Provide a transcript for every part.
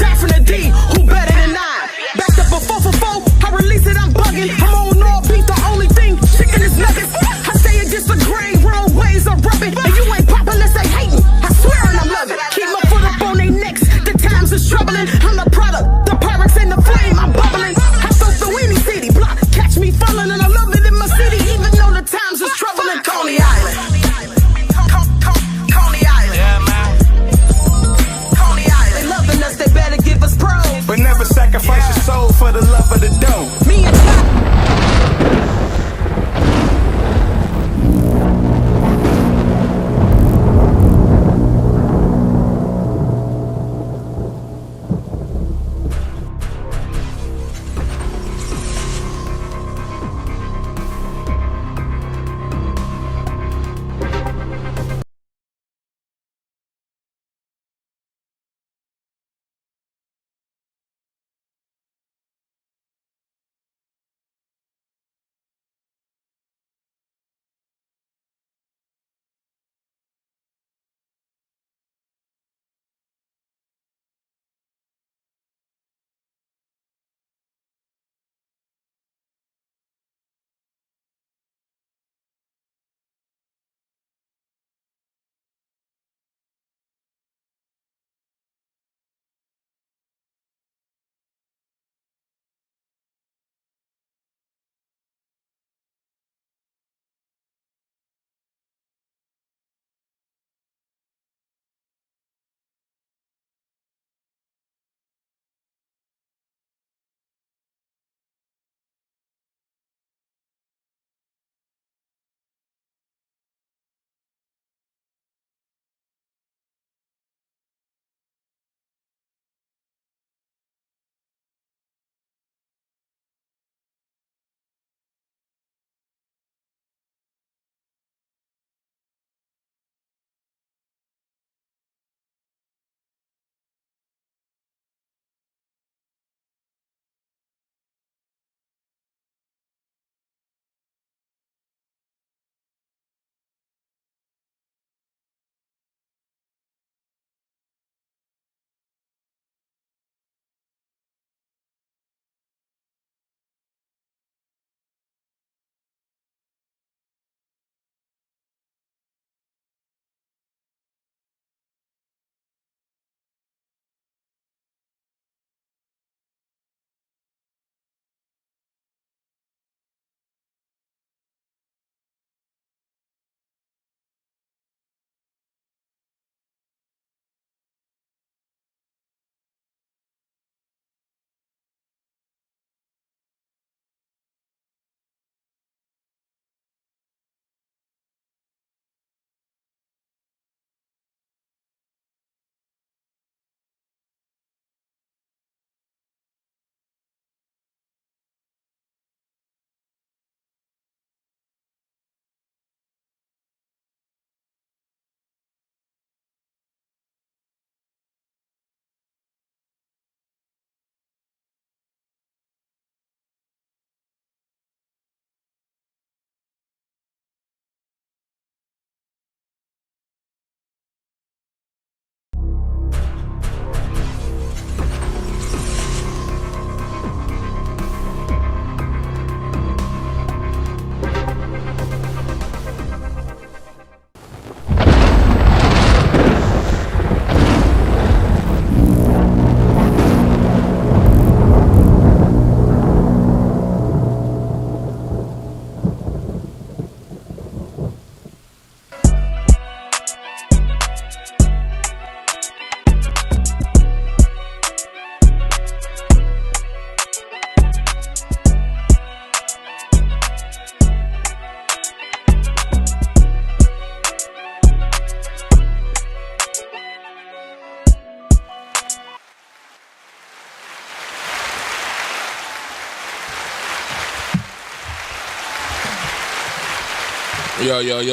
back from the D, who better than I? Backed up a 4 for 4, I release it, I'm bugging. I'm on all beat, the only thing, chicken is nuggets. I say it disagree, wrong ways of rubbing. And you ain't pop unless they hating, I swear and I love it. Keep my foot up on their necks, the times is troubling. I'm the product, the pirates in the flame, I'm bubbling. I go through any city block, catch me falling, and I love it in my city, even though the times is troubling. Coney Island. Coney Island. Yeah, man. Coney Island. They loving us, they better give us pros. But never sacrifice your soul for the love of the dough. Me and Ty.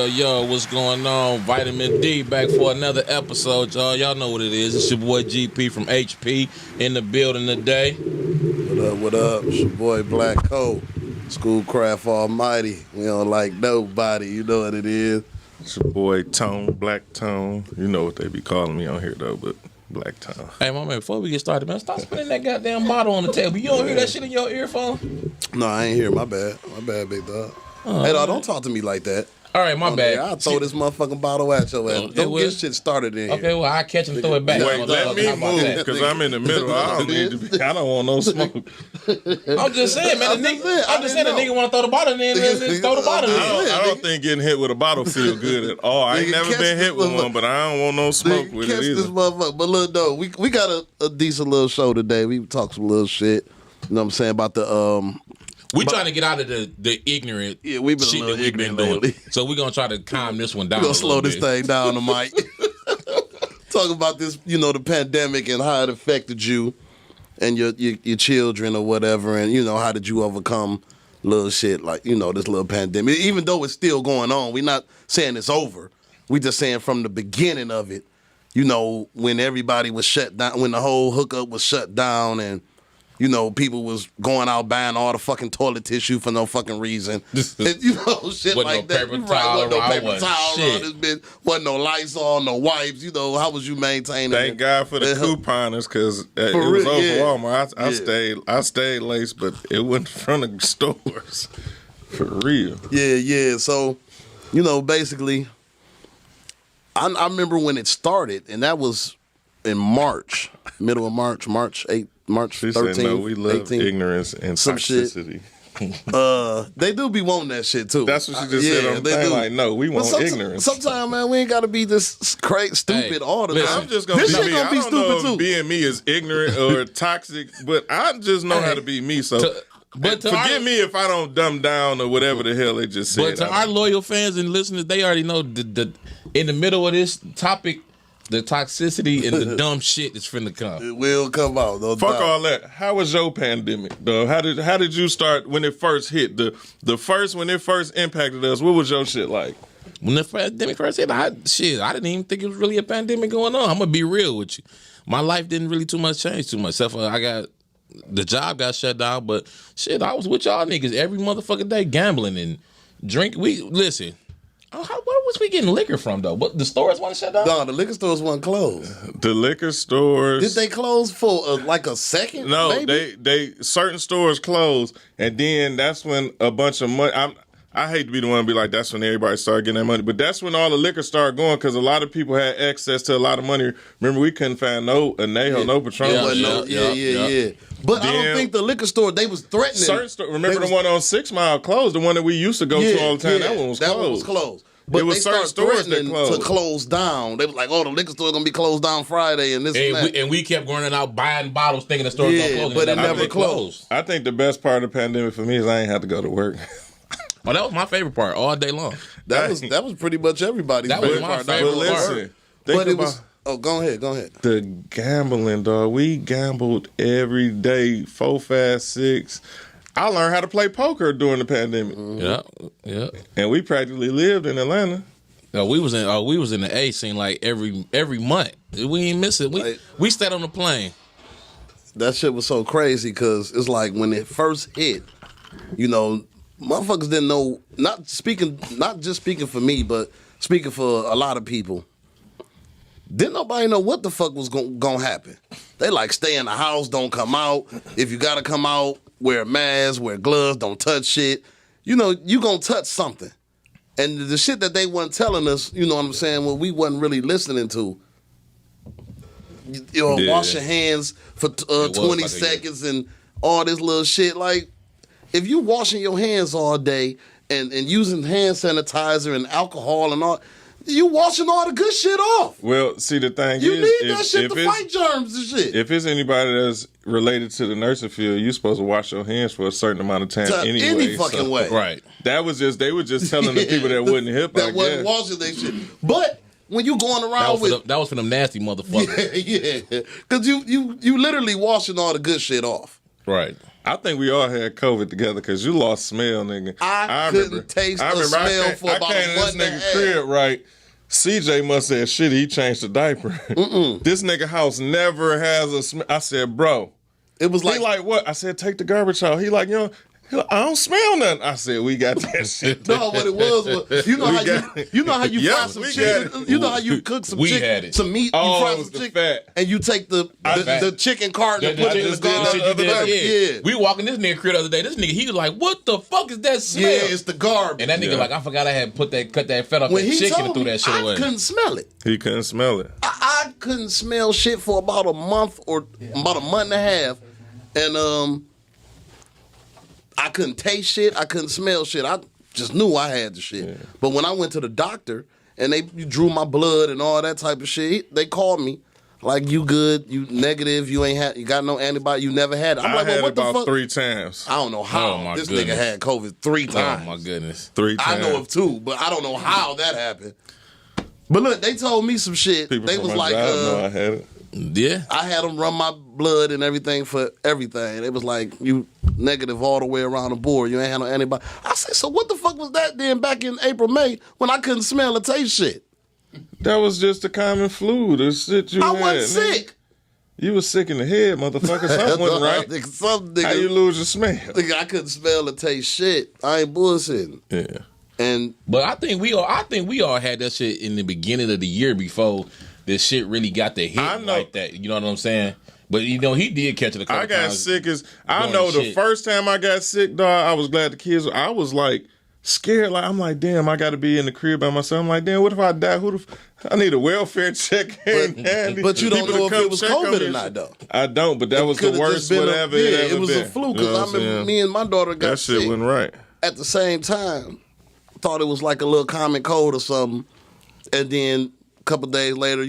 Yo, what's going on? Vitamin D back for another episode, y'all. Y'all know what it is. It's your boy GP from HP in the building today. What up? It's your boy Black Coat, Schoolcraft Almighty. We don't like nobody, you know what it is. It's your boy Tone, Black Tone. You know what they be calling me on here though, but Black tongue. Hey, my man, before we get started, man, stop spinning that goddamn bottle on the table. You don't hear that shit in your earphone? No, I ain't here. My bad, big dog. Hey, dog, don't talk to me like that. All right, my bad. I'll throw this motherfucking bottle at your ass. Don't get shit started in here. Okay, well, I catch and throw it back. Wait, let me move because I'm in the middle. I don't need to be. I don't want no smoke. I'm just saying, man. The nigga want to throw the bottle in there, then throw the bottle in. I don't think getting hit with a bottle feel good at all. I ain't never been hit with one, but I don't want no smoke with it either. This motherfucker. But look, though, we got a decent little show today. We talk some little shit. You know what I'm saying about the We trying to get out of the ignorant we've been shit a that little we've been ignorant doing. lately. So we're gonna try to calm this one down. We're gonna slow this bit. thing down, the mic. Talk about this, the pandemic and how it affected you and your children or whatever, and how did you overcome little shit like this little pandemic. Even though it's still going on, we're not saying it's over. We just saying from the beginning of it, when everybody was shut down, when the whole hookup was shut down, and people was going out buying all the fucking toilet tissue for no fucking reason. And, shit like that. Paper towel, wasn't no paper towel on this bitch. Wasn't no Lysol, no wipes. How was you maintaining Thank it? God for the couponers because it was over Walmart. I stayed laced, but it went from the stores. For real. Yeah. So, basically, I remember when it started, and that was in March, middle of March 8th. March 13th, no, we love 18th, ignorance and some toxicity. They do be wanting that shit too. That's what she just said on the thing. Like, no, we want ignorance. Sometimes, man, we ain't got to be this crazy, stupid all the time. I'm just gonna this be shit me. gonna be I don't know stupid if too. being me is ignorant or toxic, but I just know how to be me. So, forgive me if I don't dumb down or whatever the hell they just said. But to our loyal fans and listeners, they already know the in the middle of this topic, the toxicity and the dumb shit is finna come. It will come out. No Fuck doubt. all that. How was your pandemic, though? How did you start when it first hit? When it first impacted us, what was your shit like? When the pandemic first hit, I didn't even think it was really a pandemic going on. I'm gonna be real with you. My life didn't really change too much. Except for the job got shut down, but shit, I was with y'all niggas every motherfucking day gambling and drink. Listen. Where was we getting liquor from though? But the stores wasn't shut down. No, the liquor stores wasn't closed. The liquor stores. Did they close for like a second? No, maybe? they certain stores closed, and then that's when a bunch of money. I hate to be the one to be like, that's when everybody started getting that money, but that's when all the liquor started going because a lot of people had access to a lot of money. Remember, we couldn't find no Anejo, no Patron. Yeah. But I don't think the liquor store, they was threatening. Certain store, remember the one on 6 Mile closed, the one that we used to go to all the time. That one was closed. That one was closed. But it was they certain started stores that threatening closed. to close down. They was like, the liquor store gonna be closed down Friday and this and that. And we kept going out buying bottles thinking the store was gonna close. But it never never closed. I think the best part of the pandemic for me is I ain't have to go to work. Oh, that was my favorite part all day long. That was pretty much everybody's That was favorite my part. favorite But listen, But it was. Oh, go ahead. The gambling, dog. We gambled every day, 4, 5, 6. I learned how to play poker during the pandemic. Yeah. And we practically lived in Atlanta. No, we was in the A scene like every month. We ain't miss it. We stayed on the plane. That shit was so crazy because it's like when it first hit, motherfuckers didn't know. Not just speaking for me, but speaking for a lot of people. Didn't nobody know what the fuck was gonna happen. They like stay in the house, don't come out. If you gotta come out, wear a mask, wear gloves, don't touch shit. You gonna touch something. And the shit that they weren't telling us, you know what I'm saying, what we wasn't really listening to. Wash your hands for 20 seconds and all this little shit. Like, if you washing your hands all day and using hand sanitizer and alcohol and all, you washing all the good shit off. Well, see, the thing you is, need that shit to fight germs and shit. If it's anybody that's related to the nursing field, you're supposed to wash your hands for a certain amount of time anyway. Any fucking way. Right. They were just telling the people that wasn't hip, that wasn't washing their shit. But when you going around that was for them nasty motherfuckers. Yeah. Because you literally washing all the good shit off. Right. I think we all had COVID together because you lost smell, nigga. I couldn't taste the smell for about a month and a half. Crib, right? CJ must have said, shit, he changed the diaper. This nigga house never has a smell. I said, bro. It was like... He like, what? I said, take the garbage out. He like, I don't smell nothing. I said, we got that shit. No, what it was you know how you fry Yes, some we chicken. got it. You know how you cook some We chicken, had it. some meat. Oh, you it fry was some the chicken, fat. and you take the chicken carton and The put it in the shit you garbage. did, Yeah, We walking this nigga crib the other day. This nigga, he was like, "What the fuck is that smell?" yeah, it's the garbage. And that nigga like, I forgot I had cut that fat off when that he chicken and told threw me, that shit I away. couldn't smell it. He couldn't smell it. I couldn't smell shit for about a month or about a month and a half, and I couldn't taste shit. I couldn't smell shit. I just knew I had the shit. Yeah. But when I went to the doctor and they drew my blood and all that type of shit, they called me like, "You good? You negative? You got no antibody? You never had it?" I'm like, had "Well, what it the about fuck?" 3 times. I don't know how Oh, my this goodness. nigga had COVID 3 times. Oh my goodness. 3 times. I know of 2, but I don't know how that happened. But look, they told me some shit. People They from was my like, job know I had it. Yeah. I had them run my blood and everything for everything. It was like, you negative all the way around the board. You ain't had no antibody. I said, so what the fuck was that then back in April, May when I couldn't smell or taste shit? That was just the common flu. The shit you I had. wasn't nigga. sick. You was sick in the head, motherfucker. Something wasn't right. Some How you nigga, lose your smell? I couldn't smell or taste shit. I ain't bullshitting. Yeah. And But I think we all had that shit in the beginning of the year before this shit really got the hit I know. like that. You know what I'm saying? But he did catch it a couple I got times. sick as I doing know the shit. first time I got sick, dog. I was glad the kids. I was like scared. Like I'm like, damn, I got to be in the crib by myself. I'm like, damn, what if I die? I need a welfare check. but you don't know if it was COVID or not, though. I don't. But that was the Could've worst just been whatever. it was been. a fluke. You know Because I what I'm remember saying? me and my daughter got That shit sick wasn't right. at the same time. Thought it was like a little common cold or something. And then a couple days later,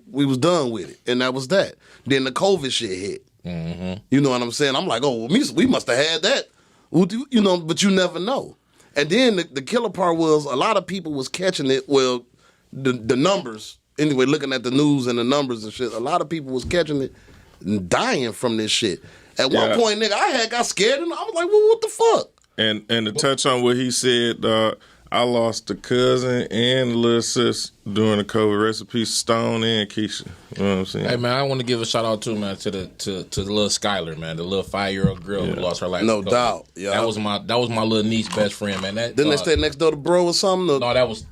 we was done with it. And that was that. Then the COVID shit hit. Mm-hmm. You know what I'm saying? I'm like, oh, we must have had that. But you never know. And then the killer part was a lot of people was catching it. Well, the numbers, anyway, looking at the news and the numbers and shit, a lot of people was catching it and dying from this shit. At one point, nigga, I got scared and I was like, well, what the fuck? And to touch on what he said, I lost a cousin and a little sis during the COVID. Recipe Stone and Keisha. You know what I'm saying? Hey man, I want to give a shout out too, man, to the little Skylar, man, the little 5-year-old girl who lost her life. No to COVID. doubt. Yeah. That was my little niece's best friend, man. Didn't they stay next door to bro or something? No, that was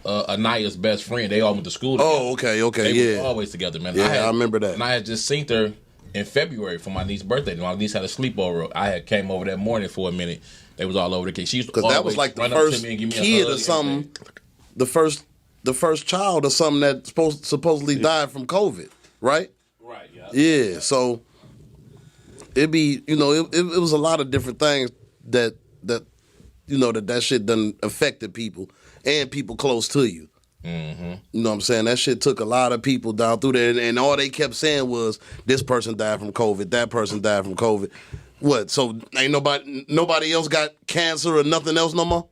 Anaya's best friend. They all went to school together. Oh, okay, They yeah. were always together, man. Yeah, I remember that. And I had just seen her in February for my niece's birthday. My niece had a sleepover. I had came over that morning for a minute. They was all over the kid. She used to Because that always was like the run up to first me and give me a kid hug or and something. everything. The first child or something that supposedly died from COVID, right? Right, yeah. Yeah, so it be, it was a lot of different things that shit done affected people and people close to you. Mm-hmm. You know what I'm saying? That shit took a lot of people down through there, and all they kept saying was, this person died from COVID, that person died from COVID. What? So ain't nobody else got cancer or nothing else no more?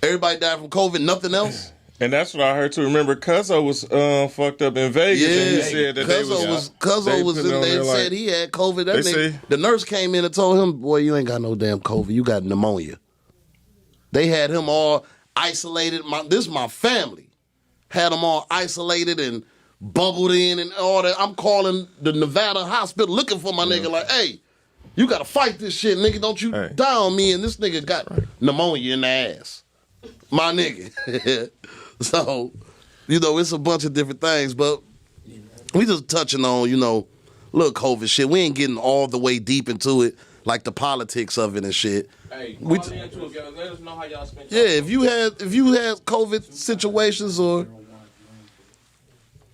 Everybody died from COVID, nothing else? And that's what I heard too. Remember, Cuzzo was fucked up in Vegas, and he said that Cuzzo was in there and said he had COVID. That nigga, the nurse came in and told him, boy, you ain't got no damn COVID. You got pneumonia. They had him all isolated. This is my family. Had them all isolated and bubbled in and all that. I'm calling the Nevada hospital looking for my nigga like, hey, you got to fight this shit, nigga. Don't you die on me. And this nigga got pneumonia in the ass. My nigga. So, it's a bunch of different things. But we just touching on, little COVID shit. We ain't getting all the way deep into it, like the politics of it and shit. Hey, call in too, if y'all, let us know how y'all spent Yeah, if you had COVID situations or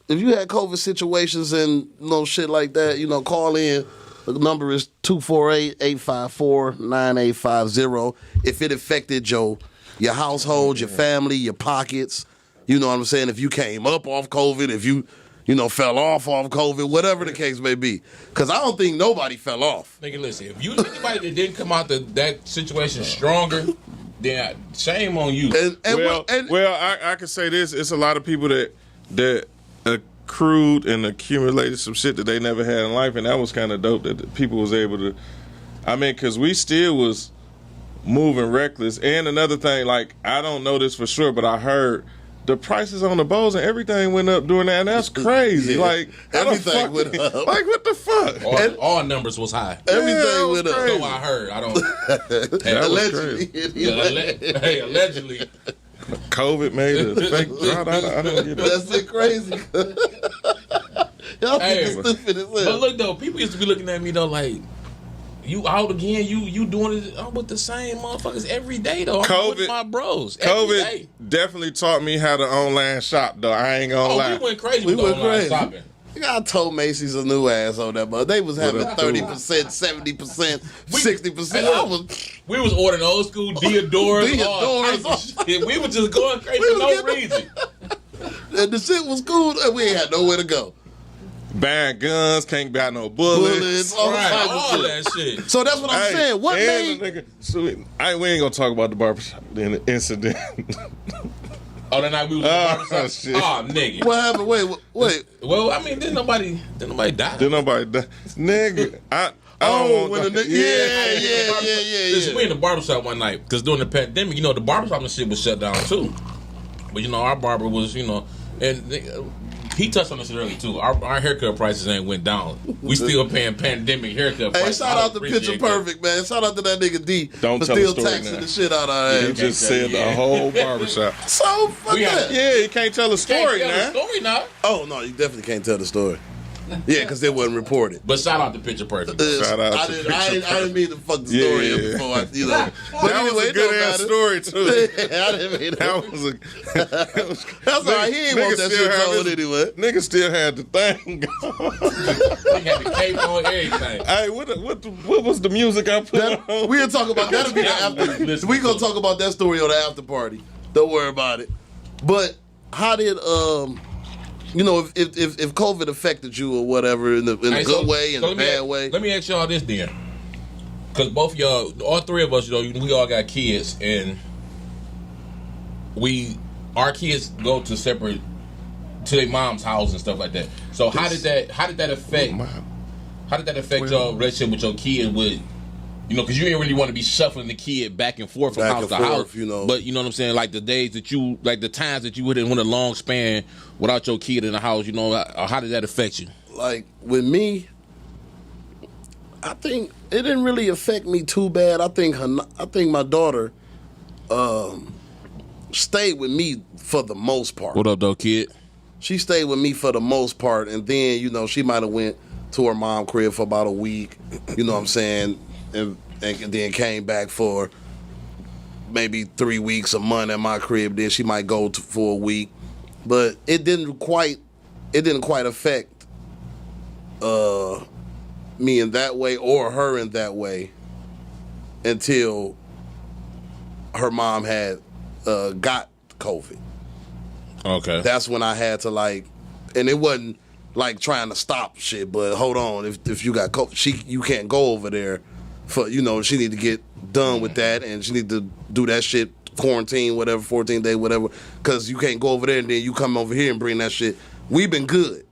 if you had COVID situations and shit like that, call in. The number is 248-854-9850. If it affected your household, your family, your pockets, you know what I'm saying? If you came up off COVID, if you fell off COVID, whatever the case may be. Because I don't think nobody fell off. Nigga, listen, if you anybody that didn't come out that situation stronger, then shame on you. I can say this: it's a lot of people that accrued and accumulated some shit that they never had in life, and that was kind of dope that people was able to. I mean, because we still was moving reckless. And another thing, like I don't know this for sure, but I heard the prices on the bows and everything went up during that, and that's crazy. Yeah. Like Everything went up. Like what the fuck? All numbers was high. Everything went up. So I heard. I don't. That was crazy. Hey, allegedly. COVID made a fake drought. I don't get it. That's it crazy. Y'all Hey, think it's stupid as hell. But look though, people used to be looking at me though like, you out again? You doing it? I'm with the same motherfuckers every day though. I'm with my bros. COVID definitely taught me how to online shop though. I ain't gonna lie. We went crazy We with went online crazy. shopping. I told Macy's a new ass on that, but they was having 30%, 70%, 60%. We was ordering old school Deodoras, all Deodoras. types of shit. We was just going crazy for no reason. And the shit was cool, and we ain't had nowhere to go. Buying guns, can't buy no bullets. All Right, types of all shit. that shit. So that's what I'm saying. What and made... the nigga, so we ain't gonna talk about the barbershop then the incident. Oh, that night we was in the barbershop. Shit. Oh, nigga. What happened? Wait. Well, I mean, didn't nobody die. Did nobody die? Nigga, I Oh, don't when want the to. yeah. Listen, we in the barbershop one night because during the pandemic, you know, the barbershop and shit was shut down too. But you know, our barber was, you know, and he touched on this earlier too. Our haircut prices ain't went down. We still paying pandemic haircut Hey, prices. shout out to Picture Perfect, man. Shout out to that nigga D Don't for tell the still story taxing now. the shit out of our He ass. just said the whole barbershop. So fuck We that. had- Yeah, you can't tell a story Can't tell now. the story now. Oh no, you definitely can't tell the story. Yeah, because it wasn't reported. But shout out to Picture Perfect. Shout out I to didn't mean to fuck the story up Yeah. before I, you know. But That anyway, was a it good don't ass matter. story too. I didn't mean That was a. That's all right. He ain't want that shit told anyway. Nigga still had the thing going. We had the cape on everything. Hey, what was the music I put on? We'll talk about that'll be the after. We gonna talk about that story on the after party. Don't worry about it. But how did you know, if COVID affected you or whatever in a good way and a bad way? Let me ask y'all this then, because both y'all, all three of us, you know, we all got kids, and our kids go to separate to their mom's house and stuff like that. So how did that affect your relationship with your kid? With, you know, because you didn't really want to be shuffling the kid back and forth from house to house. You know. But you know what I'm saying? Like the days that the times that you wouldn't want a long span without your kid in the house, you know, how did that affect you? Like with me, I think it didn't really affect me too bad. I think my daughter stayed with me for the most part. What up, though, kid? She stayed with me for the most part, and then, you know, she might have went to her mom crib for about a week, you know what I'm saying, and then came back for maybe 3 weeks, a month at my crib. Then she might go for a week, but it didn't quite affect me in that way or her in that way until her mom had got COVID. Okay. That's when I had to, like, and it wasn't like trying to stop shit, but hold on, if you got COVID, you can't go over there for, you know, she need to get done with that, and she need to do that shit, quarantine, whatever, 14 day, whatever, because you can't go over there and then you come over here and bring that shit. We've been good,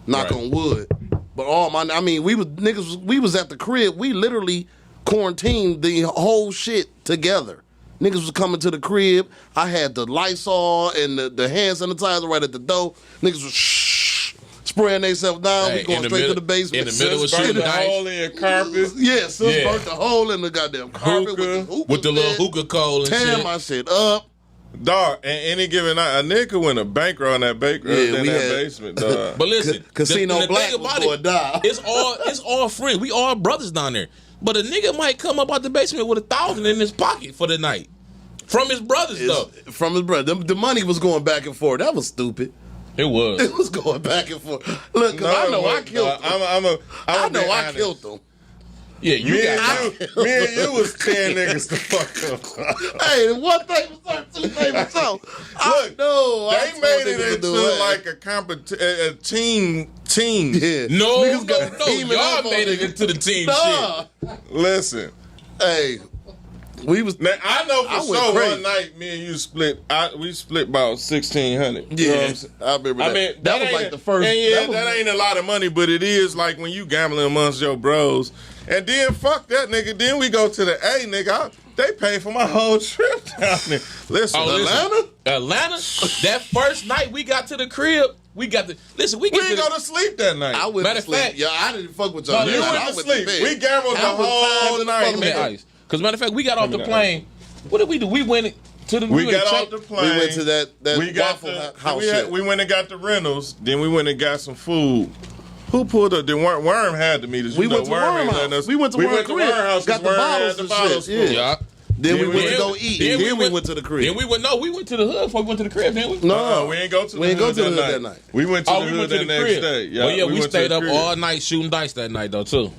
knock on wood, but we was at the crib, we literally quarantined the whole shit together. Niggas was coming to the crib. I had the Lysol and the hand sanitizer right at the door. Niggas was spraying themselves down. Hey, We going straight to the basement. in the middle of Burnt shooting the hole in your carpet. Yeah, sis burnt the hole in the goddamn carpet with the little hookah coal and tearing shit. my shit up. Dog, and any given night, a nigga went a bankroll in that basement, dog. But listen, Casino the Black thing was about going down. It's all friends. We all brothers down there. But a nigga might come up out the basement with 1,000 in his pocket for the night. From his brothers, though. From his brother. The money was going back and forth. That was stupid. It was. It was going back and forth. Look, because I know I killed them. I know I killed them. Yeah, Me and you was 10 niggas to fuck up. Hey, one thing was certain, two things was so. Look, they made it into into like a team. Yeah. No, Niggas got no. teaming Y'all up on made it niggas. into the team Nah. shit. Listen. Hey, we was. Now, I know I for went sure crazy. one night me and you split. We split about 1,600. You know what Yeah, I'm saying? I remember that. I mean, that was ain't like the first. And yeah, that was- that ain't a lot of money, but it is like when you gambling amongst your bros. And then fuck that nigga. Then we go to the A, nigga. They paid for my whole trip down there. Listen, Atlanta. That first night we got to the crib, we got to listen. We didn't go to sleep that night. I went Matter to sleep. fact, yeah, I didn't fuck with y'all. You went to sleep. We gambled the whole night, man. Because matter of fact, we got off the plane. What did we do? We went to the. We got off the plane. We went to that Waffle House shit. We went and got the rentals. Then we went and got some food. Who pulled up? Then Worm had to meet us. We went to Worm House. We went to Worm House. Got the bottles and shit. Yeah. Then we went to go eat. Then we went to the crib. Then we went to the hood before we went to the crib. Then we no, we ain't go to the hood that night. We went to the hood that next day. Yeah, we stayed up all night shooting dice that night though too.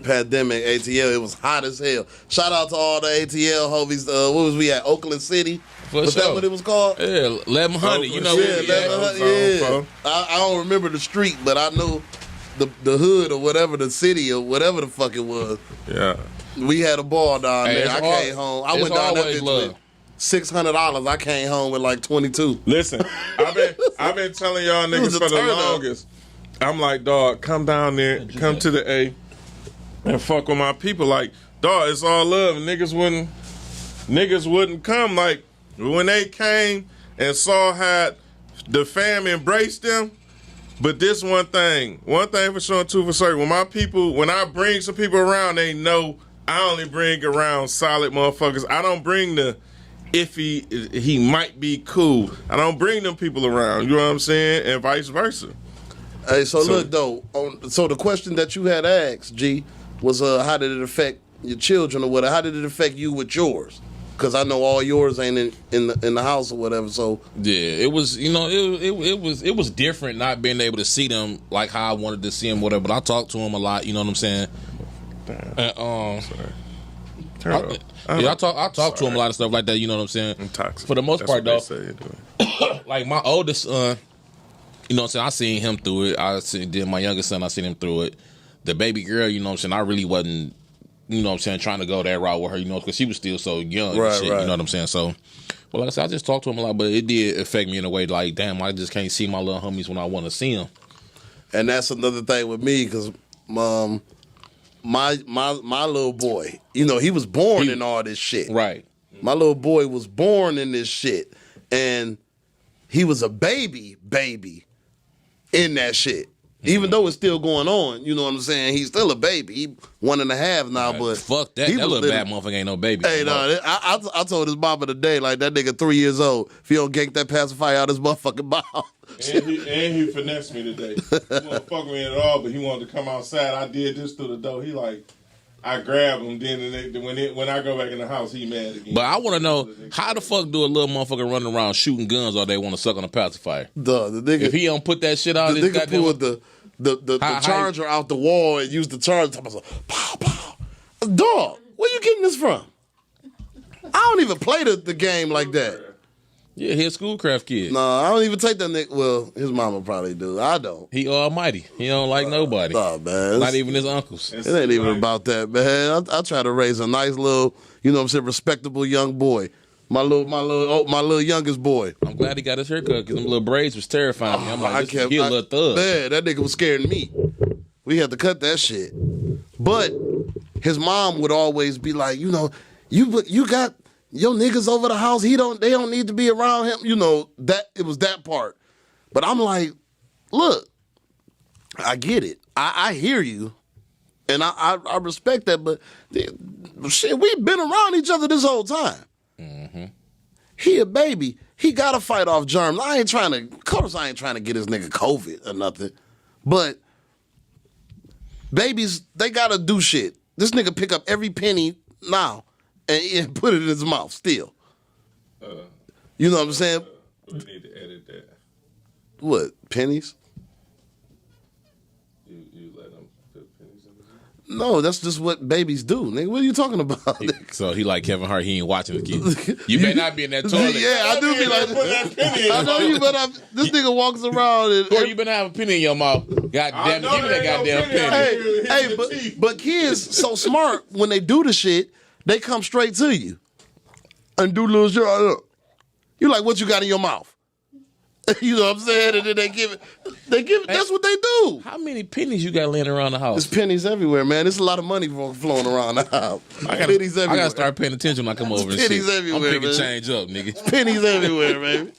Pandemic ATL, it was hot as hell. Shout out to all the ATL homies. What was we at? Oakland City. Was that what it was called? Yeah, 1100. You know, yeah, 1100. Yeah, I don't remember the street, but I know the hood or whatever, the city or whatever the fuck it was. Yeah, we had a ball down there. I came home. I went down that bitch with $600. I came home with like 22. Listen, I've been telling y'all niggas for the longest. I'm like, dog, come down there, come to the A, and fuck with my people. Like, dog, it's all love. Niggas wouldn't come. Like, when they came and saw how the fam embraced them. But this one thing for sure and two for certain. When I bring some people around, they know I only bring around solid motherfuckers. I don't bring the if he might be cool. I don't bring them people around. You know what I'm saying? And vice versa. Hey, so look though. So the question that you had asked, G, was how did it affect your children or whatever? How did it affect you with yours? Because I know all yours ain't in the house or whatever. So yeah, it was it was different not being able to see them like how I wanted to see them, whatever. But I talked to them a lot. You know what I'm saying? I talk to him a lot of stuff like that. You know what I'm saying? I'm toxic. For the most part, though, like my oldest son, you know what I'm saying? I seen him through it. Then my youngest son, I seen him through it. The baby girl, you know what I'm saying? I really wasn't, you know what I'm saying, trying to go that route with her, you know, because she was still so young and shit, you know what I'm saying? So, well, like I said, I just talked to him a lot, but it did affect me in a way like, damn, I just can't see my little homies when I want to see them. And that's another thing with me, because my little boy, you know, he was born in all this shit. Right. My little boy was born in this shit, and he was a baby in that shit. Even though it's still going on, you know what I'm saying? He's still a baby. He 1.5 now, but fuck that. That little bad motherfucker ain't no baby. Hey, no, I told his mama today, like, that nigga 3 years old. If he don't gank that pacifier out his motherfucking mouth. And he finessed me today. He wasn't fucking me at all, but he wanted to come outside. I did this through the door. He like, I grabbed him. Then when I go back in the house, he mad again. But I want to know, how the fuck do a little motherfucker running around shooting guns all day want to suck on a pacifier? The nigga, if he don't put that shit out, the nigga pulled the charger out the wall and used the charger. Pow, pow. Dog, where you getting this from? I don't even play the game like that. Yeah, he a Schoolcraft kid. No, I don't even take that nigga. Well, his mama probably do. I don't. He almighty. He don't like nobody. Nah, man. Not even his uncles. It ain't even about that, man. I try to raise a nice little, you know what I'm saying, respectable young boy. My little youngest boy. I'm glad he got his haircut because them little braids was terrifying me. I'm like, he a little thug. Man, that nigga was scaring me. We had to cut that shit. But his mom would always be like, you know, you got your niggas over the house. They don't need to be around him. You know, that it was that part. But I'm like, look, I get it. I hear you. And I respect that, but shit, we've been around each other this whole time. Mm-hmm. He a baby. He got to fight off germs. Of course I ain't trying to get his nigga COVID or nothing. But babies, they got to do shit. This nigga pick up every penny now and put it in his mouth still. You know what I'm saying? We need to edit that. What, pennies? You let them put pennies in his mouth? No, that's just what babies do, nigga. What are you talking about? So he like Kevin Hart, he ain't watching the kid. You better not be in that toilet. Yeah, I do be like that. I know you, but this nigga walks around and... Boy, you better have a penny in your mouth. Goddamn, give me that goddamn penny. But kids so smart, when they do the shit, they come straight to you and do little shit. You like, what you got in your mouth? You know what I'm saying? And then they give it. That's what they do. How many pennies you got laying around the house? There's pennies everywhere, man. There's a lot of money flowing around the house. Pennies everywhere. I gotta start paying attention when I come over and shit. Pennies everywhere, I'm picking man. change up, nigga. Pennies everywhere, baby.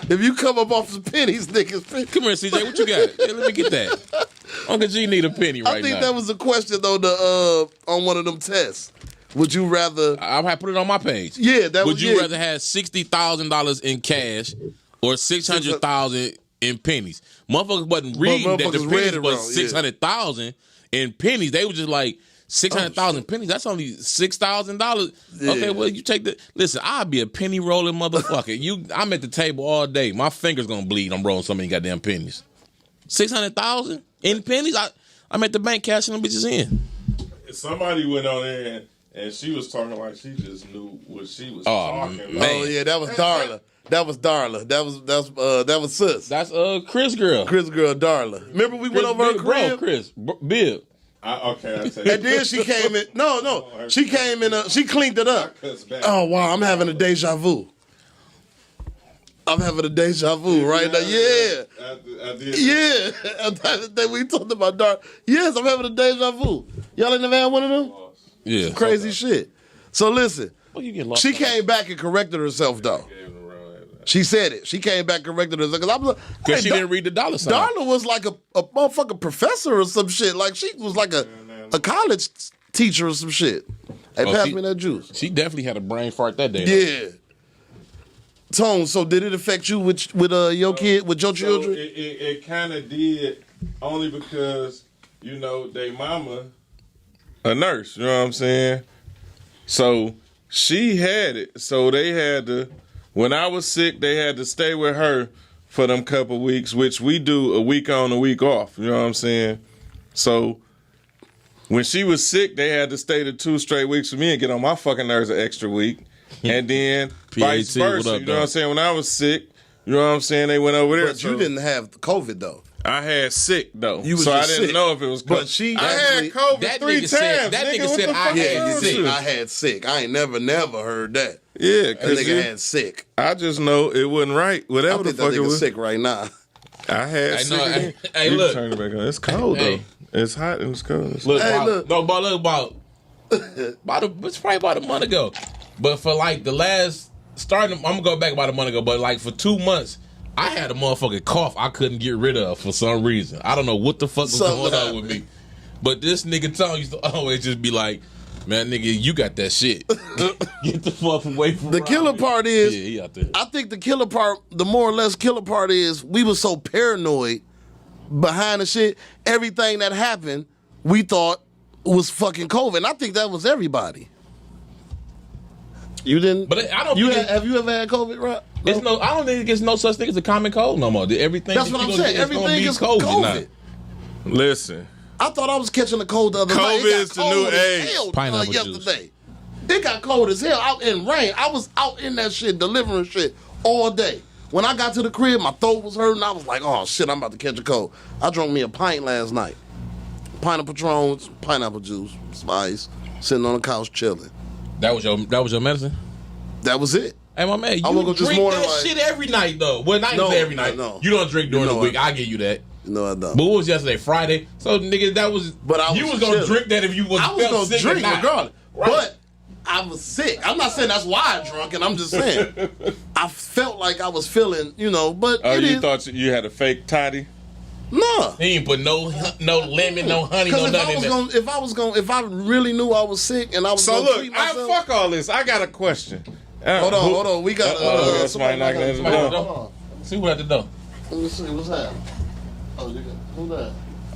If you come up off some pennies, niggas. Come here, CJ. What you got? Yeah, let me get that. Uncle G need a penny right now. I think that was a question on on one of them tests. Would you rather? I put it on my page. Yeah, that Would was. you rather have $60,000 in cash or $600,000 in pennies? Motherfuckers wasn't reading that the pennies was $600,000 in pennies. They were just like 600,000 pennies. That's only $6,000. Yeah. Okay, well you take the. Listen, I'll be a penny rolling motherfucker. I'm at the table all day. My fingers gonna bleed. I'm rolling so many goddamn pennies. 600,000 in pennies. I'm at the bank cashing them bitches in. Somebody went on there and she was talking like she just knew what she was talking about. Oh yeah, that was Darla. That was Darla. That was Sis. That's Chris girl. Chris girl Darla. Remember we went over her crib? Chris Bill. Okay, I tell you. And then she came in. No. She came in. She cleaned it up. Oh wow, I'm having a deja vu. I'm having a deja vu right now. Yeah. I did. Yeah. We talked about Darla. Yes, I'm having a deja vu. Y'all ain't never had one of them? Yeah. Crazy shit. So listen. Well, you get lost She came back and corrected herself though. She said it. She came back and corrected herself. Because she didn't read the dollar sign. Darla was like a motherfucking professor or some shit. Like she was like a college teacher or some shit. Hey, pass me that juice. She definitely had a brain fart that day. Yeah. Tone, so did it affect you with your kid, with your children? It kind of did, only because, they mama a nurse, you know what I'm saying? So she had it. So they had to, when I was sick, they had to stay with her for them couple weeks, which we do a week on, a week off, you know what I'm saying? So when she was sick, they had to stay the 2 straight weeks with me and get on my fucking nerves an extra week. And then vice versa, you know what I'm saying? When I was sick, you know what I'm saying? They went over there. But you didn't have COVID though. I had sick though, so I didn't sick. know if it was COVID. But she I had COVID that 3 nigga times. said- that nigga said I had sick. I had sick. I ain't never heard that. Yeah, That because nigga had sick. I just know it wasn't right. I Whatever the think that fuck it nigga was. sick right now. I had Hey, sick. no, again. hey, You look. turn it back on. It's cold Hey. though. It's hot and it's cold. Look, Hey, about, look. No, it's probably about a month ago. But for like the last I'm gonna go back about a month ago. But like for 2 months, I had a motherfucking cough I couldn't get rid of for some reason. I don't know what the fuck was going on with me. But this nigga Tom used to always just be like, "Man, nigga, you got that shit. Get the fuck away from The killer part is, yeah, he out there. I think the more or less killer part is, we were so paranoid behind the shit. Everything that happened, we thought was fucking COVID. And I think that was everybody. You didn't? But I don't think have you ever had COVID, Rob? It's no. I don't think there's no such thing as a common cold no more. Everything. That's what I'm saying. Everything is COVID. COVID. Now. Listen, I thought I was catching a cold the other night. COVID It got is the new cold as age. hell, Pineapple yesterday. It got cold as hell out in rain. I was out in that shit delivering shit all day. When I got to the crib, my throat was hurting. I was like, "Oh shit, I'm about to catch a cold." I drank me a pint last night. Pint of Patron with some pineapple juice, some ice, sitting on the couch chilling. That was your medicine. That was it. Hey, my man, you I woke up this drink morning that like- shit every night, though. Well, not No, even every night. no. You don't drink during You the know week. I give you that. No, I don't. But what was yesterday? Friday. So, nigga, that was. But I you was was gonna chilling. drink that if you was. I was felt gonna sick drink or not. regardless. Right. But I was sick. I'm not saying that's why I drunk, and I'm just saying I felt like I was feeling, but oh, it you is. thought you had a fake toddy? No. He ain't put no lemon, no honey, no Because nothing in there. if I really knew I was sick and I was So gonna look, treat myself. fuck all this. I got a question. Hold on. We got that's somebody somebody knocking at the Somebody at the door. door. See who at the door. Let me see what's happening. Oh, who that?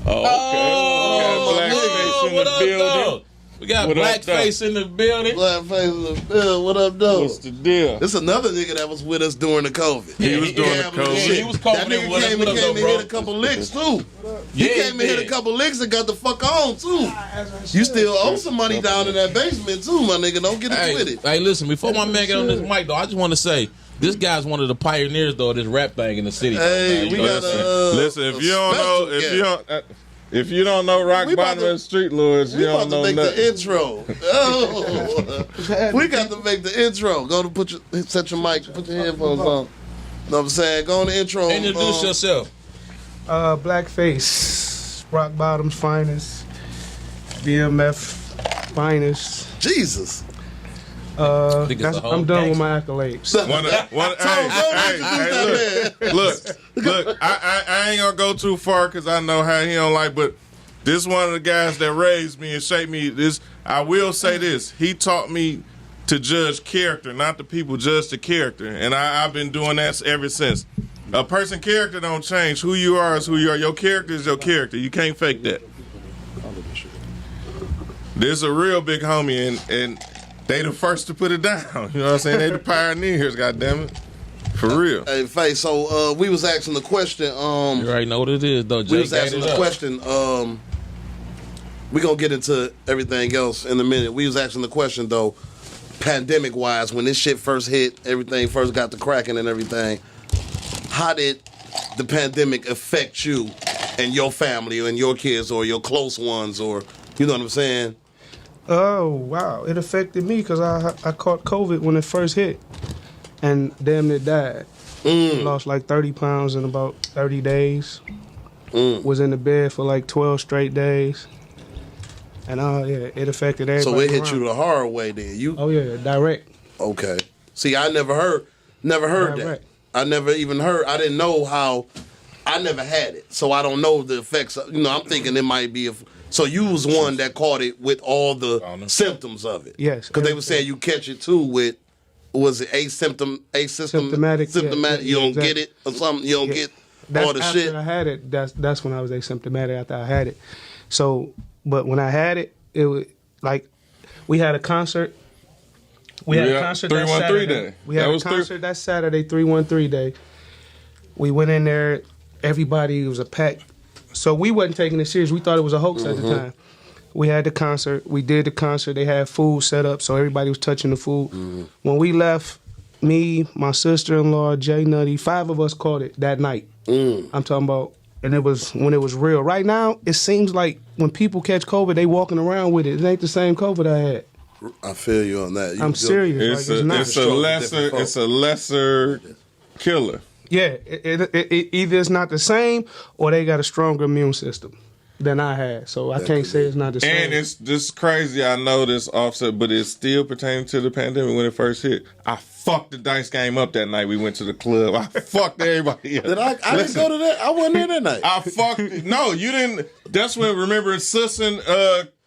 Oh, okay. We got Blackface in what the up, building. though? We got What up, Blackface in the building. Blackface in the bill. What up, though? What's the deal? This another nigga that was with us during the COVID. He was during the gambling COVID. and shit. He was That COVID nigga with us. came What and up, though, hit bro? a couple licks too. Yeah, He came and hit a did. couple licks and got the fuck on too. You still owe some money down in that basement too, my nigga. Don't get it with it. Hey, listen, before my man get on this mic, though, I just want to say, this guy's one of the pioneers, though, of this rap thing in the city. Hey, man. we You know got what I'm saying? Listen, if you don't know, if you don't know Rock We about Bottom to- and Street Lords, We you about don't to know make nothing. the intro. Oh. We got to make the intro. Go to set your mic, put your headphones on. Know what I'm saying? Go on the intro. Introduce yourself. Blackface, Rock Bottom's finest, BMF finest. Jesus. I'm done with my accolades. Look, I ain't gonna go too far because I know how he don't like, but this one of the guys that raised me and shaped me. This I will say this: he taught me to judge character, not the people, judge the character, and I've been doing that ever since. A person character don't change. Who you are is who you are. Your character is your character. You can't fake that. There's a real big homie, and they the first to put it down. You know what I'm saying? They the pioneers, goddammit. For real. Hey, Faye, so we was asking the question. You already know what it is, though. We was asking the question. We gonna get into everything else in a minute. We was asking the question, though, pandemic-wise, when this shit first hit, everything first got to cracking and everything, how did the pandemic affect you and your family and your kids or your close ones or, you know what I'm saying? Oh, wow. It affected me because I caught COVID when it first hit and damn near died. Lost like 30 pounds in about 30 days. Was in the bed for like 12 straight days. And yeah, it affected everybody. So it hit around. you the hard way then. Oh, yeah, direct. Okay. See, I never heard that. Direct. I never even heard. I didn't know how. I never had it, so I don't know the effects. I'm thinking it might be. So you was one that caught it with all the symptoms of it. Yes. Because they were saying you catch it too with, was it Symptomatic. Symptomatic. You don't exactly. get it or something. You don't get That's all the after shit. I had it. That's when I was asymptomatic after I had it. So, but when I had it, it was like we had a concert. We had a concert that 313 Saturday. day. We had a concert that Saturday, 313 day. We went in there. Everybody, it was a pack. So we wasn't taking it serious. We thought it was a hoax at the time. We had the concert. We did the concert. They had food set up, so everybody was touching the food. When we left, me, my sister-in-law, Jay Nutty, 5 of us caught it that night. I'm talking about, and it was when it was real. Right now, it seems like when people catch COVID, they walking around with it. It ain't the same COVID I had. I feel you on that. I'm serious. It's a lesser killer. Yeah, it either it's not the same or they got a stronger immune system than I had. So I can't say it's not the same. And it's just crazy. I know this offset, but it's still pertaining to the pandemic when it first hit. I fucked the dice game up that night. We went to the club. I fucked everybody up. I didn't go to that. I wasn't there that night. I fucked. No, you didn't. That's when, remember, Sus and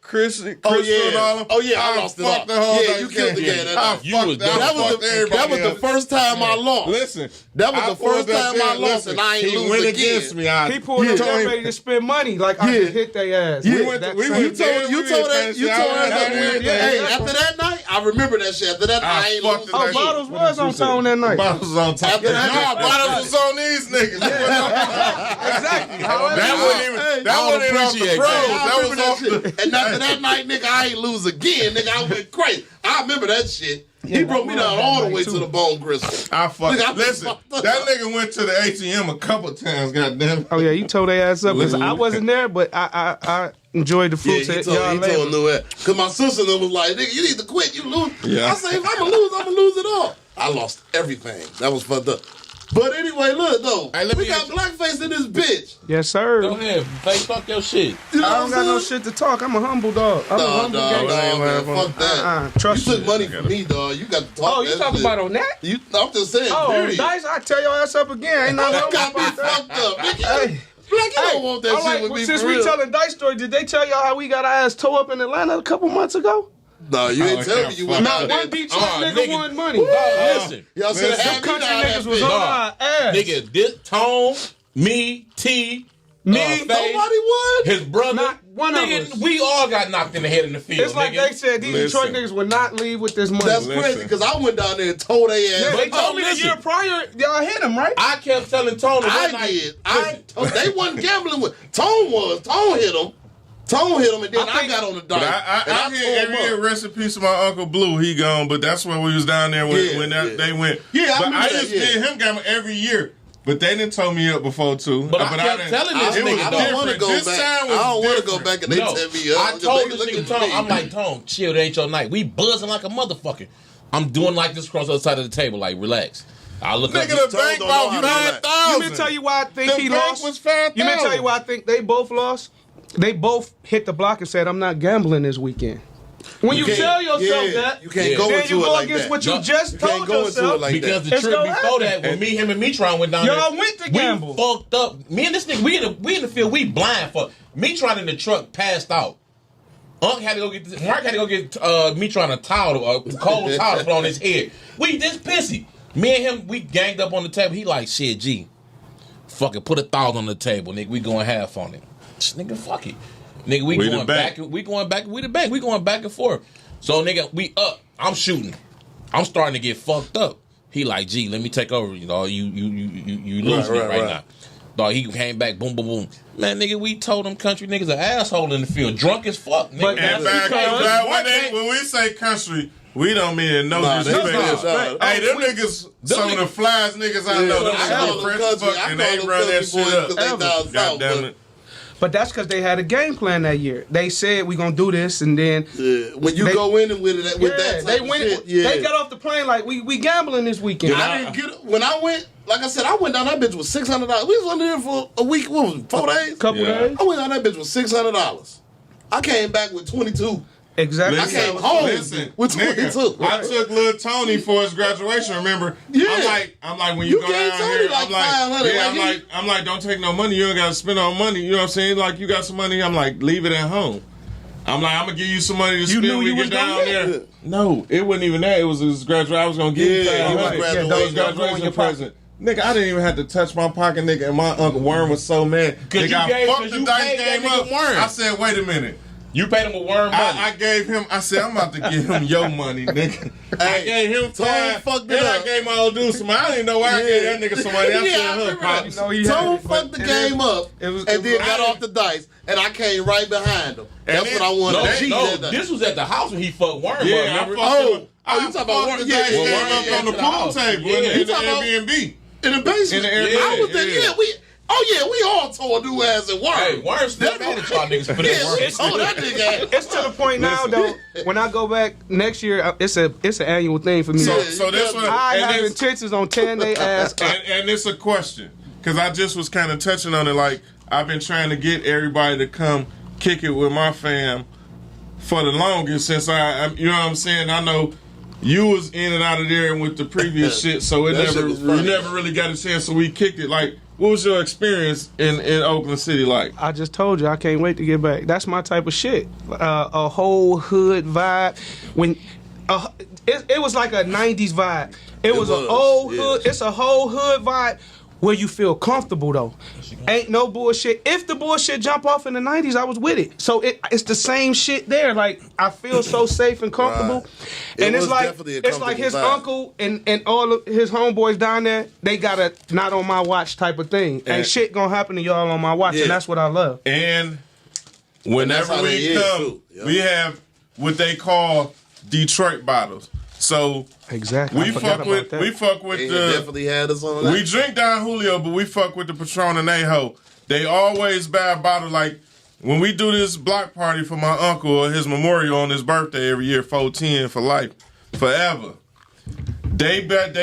Chris and all them. Oh yeah, I lost it all. The whole yeah, dice you killed the game. That was the first time I lost. Listen, that was the first time I lost, and I ain't he lose went again. against me. He pulled up ready to spend money, like I could hit their ass. Yeah. You told that. Hey, after that night, I remember that shit. After that, I ain't lose. Oh, Bottles was on tone that night. Bottles was on top. After that, Bottles was on these niggas. Exactly. That wasn't even off the pros. That was off the. And after that night, nigga, I ain't lose again, nigga. I went crazy. I remember that shit. He broke me down all the way to the bone gristle. Listen, that nigga went to the ATM a couple times, goddamn. Oh yeah, you told their ass up. I wasn't there, but I enjoyed the fruits. Yeah, he told that. Cause my sister was like, nigga, you need to quit. You lose. Yeah. I say, if I'ma lose it all. I lost everything. That was fucked up. But anyway, look though, we got Blackface in this bitch. Yes, sir. Go ahead, face talk your shit. You know I don't got no shit to talk. I'm a humble dog. I'm a humble dog, man. Fuck that. Trust you took money from me, dog. You got to talk. Oh, you talking about on that? I'm just saying. Oh, Dice, I tell your ass up again. Ain't nothing got me fucked up, nigga. Hey. Black, you don't want that shit with me. Since for real. we telling Dice story, did they tell y'all how we got our ass towed up in Atlanta a couple months ago? No, you ain't telling me you went Not out there. one beach nigga won money. Listen, y'all should have had me country down niggas that was bitch. on our ass. nigga, this Tone, me, T, Me, Nobody won. his brother, Not one of nigga, us. we all got knocked in the head in the field. It's like nigga. they said these Detroit niggas would not leave with this money. That's crazy because I went down there and told their ass. Yeah, they But told me the listen. year prior, y'all hit him, right? I kept telling Tone that I night, did. They wasn't gambling with Tone. Tone hit him. Tone hit him, and then I got on the But dice. I hear every year, rest in peace to my Uncle Blue, he gone, but that's when we was down there when they went. Yeah, I but remember I that, used to get him gamble every year. But they didn't told me up before too. But I kept telling this nigga, I don't want to go back. I don't want to go back and they tell me up. I told this nigga Tone, I'm like, Tone, chill, it ain't your night. We buzzing like a motherfucker. I'm doing like this across the other side of the table, like, relax. I look up. Nigga, the bank bought You 5,000. mean tell you why I think The he bank lost? was 5,000. You mean tell you why I think they both lost? They both hit the block and said, "I'm not gambling this weekend." When you can't- tell yourself yeah, that, you can't go then into you it go like against that. what you No, just you can't told go into yourself. it like because that. the It's trip gonna before happen. that, when him and Metron went down Y'all there, went to gamble. We fucked up. Me and this nigga, we in the field, we blind fuck. Metron in the truck passed out. Mark had to go get Metron a towel, a cold towel to put on his head. We this pissy. Me and him, we ganged up on the table. He like, shit, G, fucking put 1,000 on the table, nigga. We going half on it. Nigga, fuck it. Nigga, we the going back. bank. We going back. We the bank. We going back and forth. So nigga, we up. I'm shooting. I'm starting to get fucked up. He like, G, let me take over. You know, you lose me right now. Dog, he came back, boom, boom, boom. Man, nigga, we told them country niggas an asshole in the field, drunk as fuck. Nigga. But And that's because- when we say country, we don't mean no Nah, disrespect. that's not. Hey, them niggas, some of the flies niggas I know, them I call niggas them fresh country. fuck I and call they them run that country shit boys up. 'cause they down God south, damn but- it. But that's because they had a game plan that year. They said we gonna do this, and then When you go in with that they type of went. shit, yeah. They got off the plane like we gambling this weekend. I didn't get when I went. Like I said, I went down that bitch with $600. We was under there for a week. What was it, 4 days? Couple Yeah. days. I went down that bitch with $600. I came back with 22. Exactly. I came home with 22. Nigga, I took Lil Tony for his graduation. Remember? Yeah. I'm like, when you go gave down Tony here, like I'm like, 500, yeah, like, I'm like, don't take no money. You ain't got to spend on money. You know what I'm saying? Like, you got some money. I'm like, leave it at home. I'm like, I'm gonna give you some money to spend knew when you we was get gonna down get there. No, it wasn't even that. It was his graduation. I was gonna give you Yeah, it was $500. graduation. It was Those go in graduation your present. Nigga, I didn't even have to touch my pocket, nigga, and my Uncle Worm was so mad. Nigga, you I gave- fucked 'cause the you dice paid that game nigga up. Worm. I said, wait a minute. You paid him with worm money. I gave him, I said, I'm about to give him your money, nigga. I Hey, gave him Tone time. fucked Then it I up. gave my old dude some money. I didn't know why I gave that nigga some money. I Yeah, I said, huh, remember Pop. that. No, he had Tone it, but fucked the it game was- up it was- and then got I- off the dice, and I came right behind him. That's then- what I wanted. No, G no, that day. this was at the house when he fucked worm up. Yeah, I Remember? fucked Oh, him. oh, you talking about fucked Worm? the dice Yeah, game Worm up came on the to the pool house. table Yeah. in You the talking about- Airbnb. in the basement. In the Airbnb, I was there. yeah. Yeah, we. Oh yeah, we all tore new ass at work. Hey, worm still mad at y'all niggas for that Yeah, we worm. tore that nigga. It's to the point now though. When I go back next year, it's an annual thing for me. So, Yeah, so this one, I and have this- intentions on tearing their ass up. and it's a question because I just was kind of touching on it. Like I've been trying to get everybody to come kick it with my fam for the longest since you know what I'm saying. I know you was in and out of there with the previous shit, so That shit was funny. you never really got a chance. So we kicked it. Like, what was your experience in Oakland City like? I just told you I can't wait to get back. That's my type of shit. A whole hood vibe. When it was like a '90s vibe. It was an old yeah. hood. It's a whole hood vibe where you feel comfortable though. Ain't no bullshit. If the bullshit jump off in the '90s, I was with it. So it's the same shit there. Like I feel so safe and comfortable. Right. It And it's was like definitely a it's like his comfortable vibe. uncle and all of his homeboys down there. They got a not on my watch type of thing. And- Ain't shit gonna happen to y'all on my watch, Yeah. and that's what I love. And that's whenever how they we is, come, too. Yep. we have what they call Detroit bottles. So Exactly. I we forgot fuck with about that. we fuck with He the definitely had us on that. we drink Don Julio, but we fuck with the Patron and Aho. They always buy a bottle. Like when we do this block party for my uncle or his memorial on his birthday every year, 410 for life, forever. They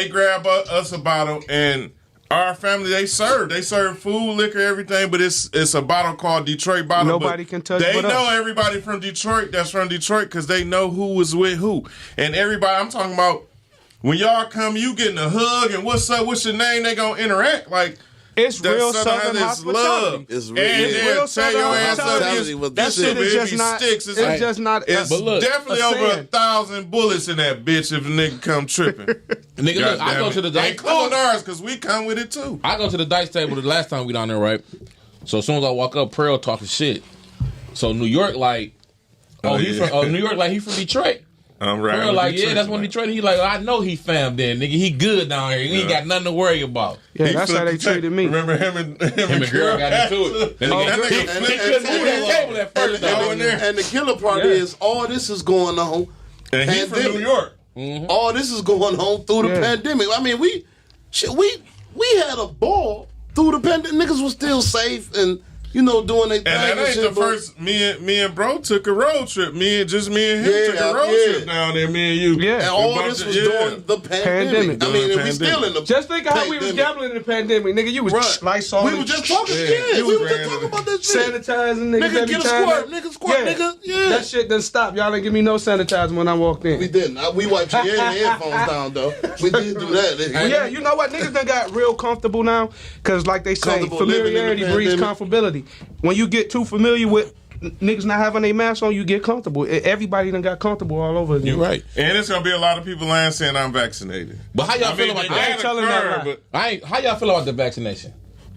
grab us a bottle, and our family they serve food, liquor, everything. But it's a bottle called Detroit bottle. Nobody but can touch They but know us. everybody from Detroit that's from Detroit because they know who was with who, and everybody. I'm talking about. When y'all come, you getting a hug and what's up, what's your name? They gonna interact like It's that real Southern Southern is love. hospitality. It's And real- then yeah. Real tear Southern your ass up. hospitality was That the shit shit. is It just be not. sticks. It's just not. It's But look, definitely a over saying. 1,000 bullets in that bitch if a nigga come tripping. Nigga, look, I go to the dice. Including ours, because we come with it too. I go to the dice table the last time we down there, right? So as soon as I walk up, Pearl talking shit. So New York, like, Oh, he yeah. from New York, like he from Detroit. I'm right. Pearl, like, yeah, that's one Detroit. He like, I know he fam there, nigga. He good down here. He ain't got nothing to worry about. Yeah, that's how they treated me. Remember him and Girl got into it. That nigga, That nigga he flipped couldn't his move that head. table at first. though. And the killer part Yeah. is all this is going on. And he from Pandemic. New York. All this is going on through the Yeah. pandemic. I mean, we had a ball through the pandemic. Niggas was still safe and doing their thing. And that ain't shit, the first. Me and bro took a road trip. Me and him took a road trip down there. Me and you. Yeah. And all this was during the pandemic. I mean, and we still in the. Just think how we was gambling in the pandemic, nigga. You was Lysol. We was just talking shit. We was just talking about that shit. Sanitizing niggas Nigga, every get a time. squirt. Nigga, squirt. Nigga, yeah. That shit done stopped. Y'all didn't give me no sanitizer when I walked in. We didn't. We wiped your headphones down, though. We did do that. Well, yeah, you know what? Niggas done got real comfortable now. Because like they say, familiarity breeds comfortability. When you get too familiar with niggas not having a mask on, you get comfortable. Everybody done got comfortable all over again. You're right. And it's gonna be a lot of people lying saying I'm vaccinated. But how y'all feel about I ain't telling that lie. How y'all feel about the vaccination?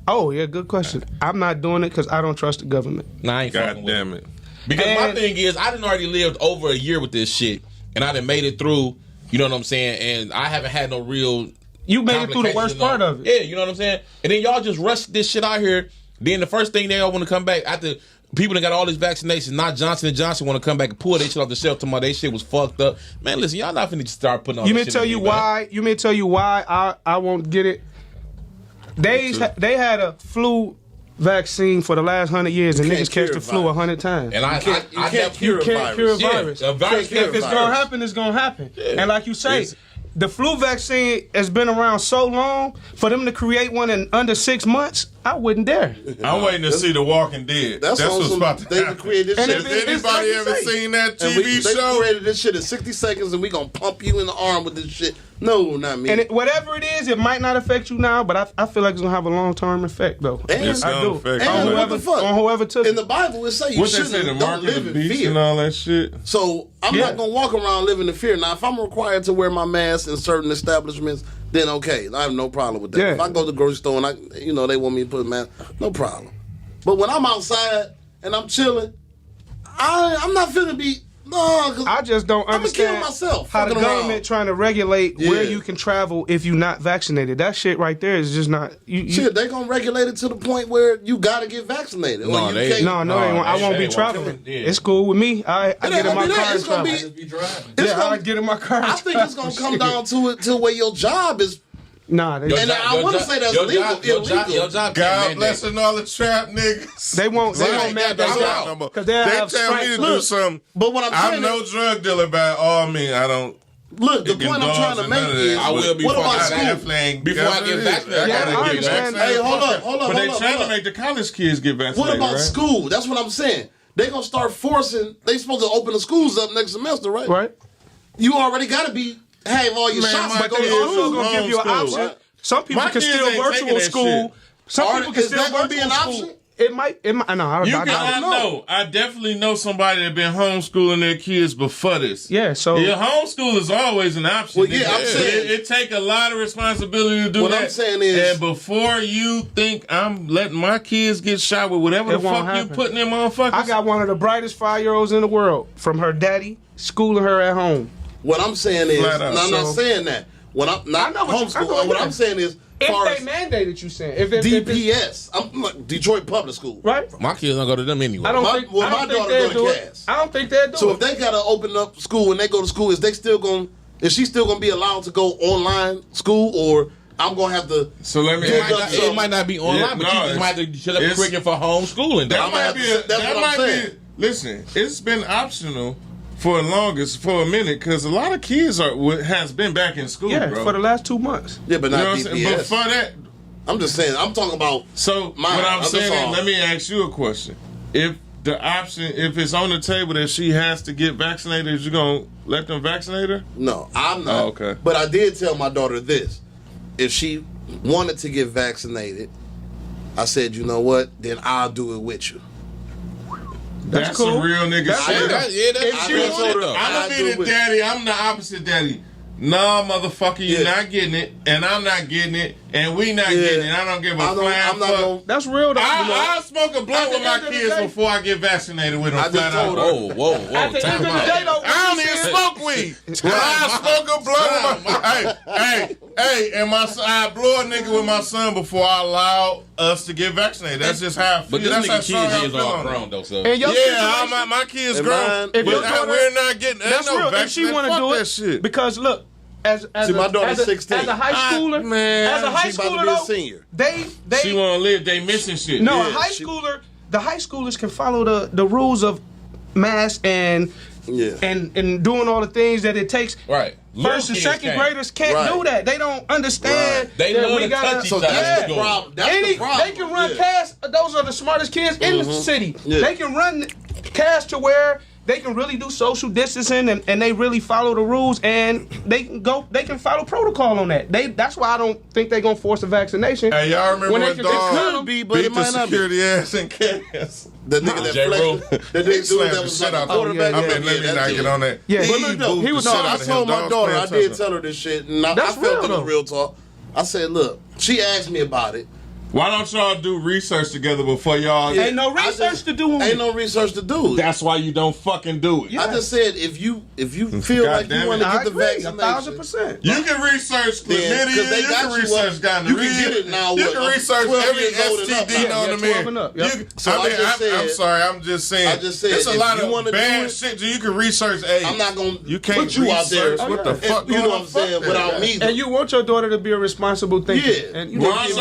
Oh, yeah, good question. I'm not doing it because I don't trust the government. Nah, I ain't God fucking with damn it. Because my thing is, I done already lived over a year with this shit, and I done made it through, you know what I'm saying, and I haven't had no real You made it through the worst part of it. Yeah, you know what I'm saying? And then y'all just rush this shit out here, then the first thing they all want to come back, after people that got all these vaccinations, not Johnson & Johnson, want to come back and pull their shit off the shelf, talking about they shit was fucked up. Man, listen, y'all not finna start putting all You this may shit tell in you me, why. You may tell you why I won't get it. They had a flu vaccine for the last 100 years, and niggas catch the flu 100 times. And I can't cure a virus. A virus If it's gonna happen, it's gonna happen. Yeah. And like you say, the flu vaccine has been around so long. For them to create one in under 6 months, I wouldn't dare. I'm waiting to see The Walking Dead. That's what's about to They happen. created this And shit. if Has anybody ever seen that And TV they show? created this shit in 60 seconds, and we gonna pump you in the arm with this shit. No, not me. And whatever it is, it might not affect you now, but I feel like it's gonna have a long-term effect, though. It's I gonna do. affect And you. what the fuck? On whoever took in it. the Bible, it say you What they say, the shouldn't don't mark of live the in beast fear. and all that shit? So I'm not gonna walk around living in fear. Now, if I'm required to wear my mask in certain establishments, then okay, I have no problem with that. Yeah. If I go to the grocery store and they want me to put a mask, no problem. But when I'm outside and I'm chilling, I'm not finna be cause I just don't I'm gonna kill understand myself. how the fucking government around. trying to regulate where Yeah. you can travel if you're not vaccinated. That shit right there is just not. Shit, they gonna regulate it to the point where you gotta get vaccinated. No, Or you they- can't- No, they won't. I won't they be won't. traveling. Yeah. It's cool with me. I It get ain't in my gonna be car that. and It's gonna travel. be. be driving. It's Yeah, gonna- I get in my car. I think it's gonna come down to it to where your job is. Nah, they, And I wanna say that's your legal. job, your job God can't bless mandate. and all the trap niggas. they won't. They Right. won't mandate That's that out. because they They have tell me to strikes. do Look, something. But what I'm I'm saying no is, drug dealer by all means. I don't. look, the Get point I'm dogs trying to and make none of that. is, I will be what fucking about sad. school? Before I get vaccinated, Yeah, I I gotta get understand. vaccinated. Hey, hold up. But they trying to make the college kids get vaccinated. What about right? school? That's what I'm saying. They gonna start forcing. They supposed to open the schools up next semester, right? right? You already gotta have all your Man, shots. my But But they kids also is gonna give you an homeschooled, option. right? Some people My can kids still ain't taking virtual that school. Some people can Is still that gonna be virtual an school. option? It might. No, I You don't can, know. know. I definitely know somebody that been homeschooling their kids before this. Yeah, so Yeah, homeschool is always an option. Well, yeah, nigga. I'm saying- it take a lot of responsibility to do What that. I'm saying is- and before you think I'm letting my kids get shot with whatever It the won't fuck you happen. putting them motherfuckers. I got one of the brightest 5-year-olds in the world from her daddy schooling her at home. What I'm saying is, Flat out. and I'm not So- saying that. When I'm not I know what you- I know homeschool, what what you- I'm saying is, If far they as mandated, you saying if it's, DPS, I'm like Detroit Public School. right? My kids don't go to them anyway. I don't My- think. well, I don't my think daughter they'll go to do it. Cass. I don't think they'll do So it. if they gotta open up school and they go to school, is she still gonna be allowed to go online school, or I'm gonna have to? So let me. It might not be online, Yeah, but no, you just might have to set up a it's- curriculum for homeschooling. That I'm gonna might have be. to- that's That what I'm might saying. be. Listen, it's been optional for the longest, for a minute, because a lot of kids has been back in school, yeah, bro. for the last 2 months. Yeah, but You know not what I'm saying? DPS. Before that, I'm just saying. I'm talking about. so Mine, what I'm that's saying all. is, let me ask you a question. If the option, if it's on the table that she has to get vaccinated, is you gonna let them vaccinate her? No, I'm not. Oh, okay. But I did tell my daughter this: if she wanted to get vaccinated, I said, you know what? Then I'll do it with you. That's cool. some real nigga That's shit. real. That's I real told shit, her, though. I'm I'll gonna do be it the with daddy. I'm the opposite daddy. No, motherfucker, you're Yeah. not getting it, and I'm not getting it, and we not Yeah. getting it. I don't give a I'm flying not fuck. gonna. That's real. Though. I'll smoke a blunt At with the my end of the kids day- before I get vaccinated with them. I just flat told out. her. Whoa, At the time end of the out. day, though, I don't even smoke weed. I smoke a blunt with my hey, and my son, I blow a nigga with my son before I allow us to get vaccinated. That's just how I feel. But this That's how nigga strong I kids is feel all on it. grown though, so. And your Yeah, situation- my kids And grown, mine- but If your daughter- we're not getting. Ain't That's no real. If she vaccine. want to Fuck do that it, shit. because look, as See, my daughter's as a 16. as a high schooler, man, as a high she about to schooler, be a though, senior. they She want to live. They missing shit. no Yeah, a high she- schooler. the high schoolers can follow the rules of mask and doing all the things that it takes. Right. First and second graders can't do that. They don't understand. They that love we to gotta, touch each So other. that's the problem. That's the problem. They can run past. Those are the smartest kids in the city. Yeah. They can run past to where they can really do social distancing and they really follow the rules and they can follow protocol on that. That's why I don't think they're gonna force a vaccination. Hey, y'all remember When when they Dog could be, but beat it the might not be. security ass in Cass? The nigga that J-Ro. flexed, that nigga Slammed that the was shit like a out. quarterback. I mean, let me not get on that. Yeah, But look, though, he was. the shit I out of told him. my Dogs daughter, playing I did tough. tell her this shit, and I That's felt real, it was though. real talk. I said, look, she asked me about it. Why don't y'all do research together before y'all? Ain't no research to do. Ain't no research to do. That's why you don't fucking do it. I just said if you feel God like damn you want to it. get I the agree, vaccination, 1,000%. You can research Then, 'cause chlamydia. they You got can you research up. gonorrhea. You can get it now, You what, can up research 12 every years old and up STD now. on Yeah, the 12 and man. up, yep. So I just said- I'm sorry. I'm just saying. I just said, it's a if lot you of wanna do bad it, shit. You can research AIDS. I'm not gonna You can't put you out there. research what the And- fuck. you know going what on. I'm saying? Fuck that. Without me, And you want your daughter to be a responsible thinker. Yeah. And you Why know, don't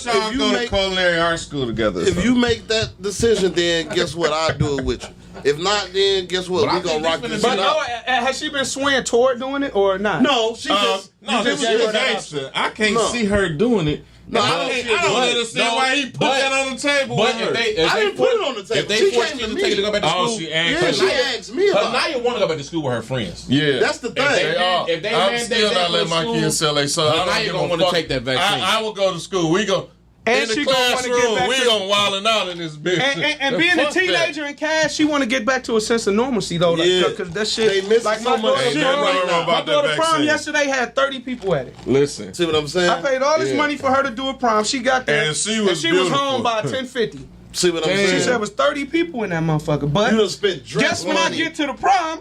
y'all if you go to make- culinary art school together? or if something? you make that decision, then guess what? I'll do it with you. If not, then guess what? But I We gonna think rock this this finna shit But out. has she been swaying toward doing it or not? No, she just No, you this just is gave her that gangster. I can't No. see her doing it. No, I I don't see her don't doing it. understand No, why he put but- that on the table. But with her. I didn't put it on the table. If they She force came you to to take her to me. go back to Oh, school, she asked Yeah, her. she asked me about Naya want to go back to school with her friends. Yeah, That's the thing. If they I'm mandate still that not for letting my school, kids sell their son. I now don't you give gonna a wanna fuck. take that vaccine. I will go to school. We go And in the she gonna wanna get classroom. back We to- gonna wildin' out in this bitch. And being a Fuck that. teenager in Cash, she want to get back to a sense of normalcy though, Yeah. because that shit. They missing like so my much daughter shit prom, right now. my About that daughter prom vaccine. yesterday had 30 people at it. Listen, See what I'm saying? I paid all this Yeah. money for her to do a prom. She got there, And she was home beautiful. by 10:50. See what I'm Damn. She saying? said it was 30 people in that motherfucker. But You done spent dress guess when I money. get to the prom,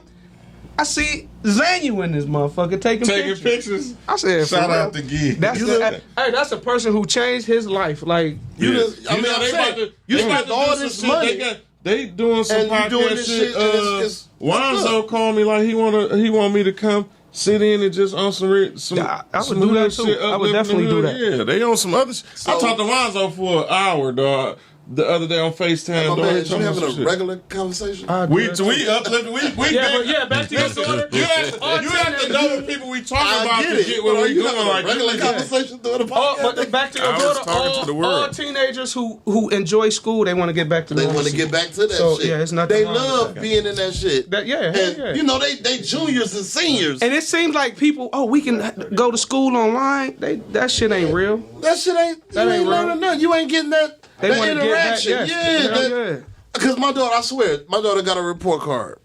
I see Zanyu in this motherfucker taking pictures. I said, Shout for out real. to Gee. That's You the, look- hey, that's a person who changed his life. Like You Yeah. just, I mean, know, I'm they saying, about to- you they about spent to all do some this shit. money. They doing some And you podcast doing this shit, and it's Wanzo called me like he want me to come sit in and just on some Yeah, I would some do hood that too. shit, I would uplifting definitely do hood. that. Yeah, they on some other shit. I talked to Wanzo for an hour, dog. The other day on FaceTime, My dog. man, He is you told me having some a shit. regular conversation? We uplifted. We Yeah, been- but yeah, back to your Listen, daughter. You have to know the people we talk I about get to it. get But what are we you doing. having a Like regular you- conversation through the Oh, podcast? but back to your I was daughter. talking to the world. All teenagers who enjoy school, they want to get back to They want to normalcy. get back to that So, shit. yeah, it's nothing They wrong with love that. being in that shit. That- yeah, hell and, yeah. you know, they juniors and seniors. And it seems like people, we can go to school online. That shit ain't real. That shit ain't, That you ain't ain't real. learning nothing. You ain't getting that They want to get back. interaction. Yes. Yeah. Because my daughter, I swear, my daughter got a report card.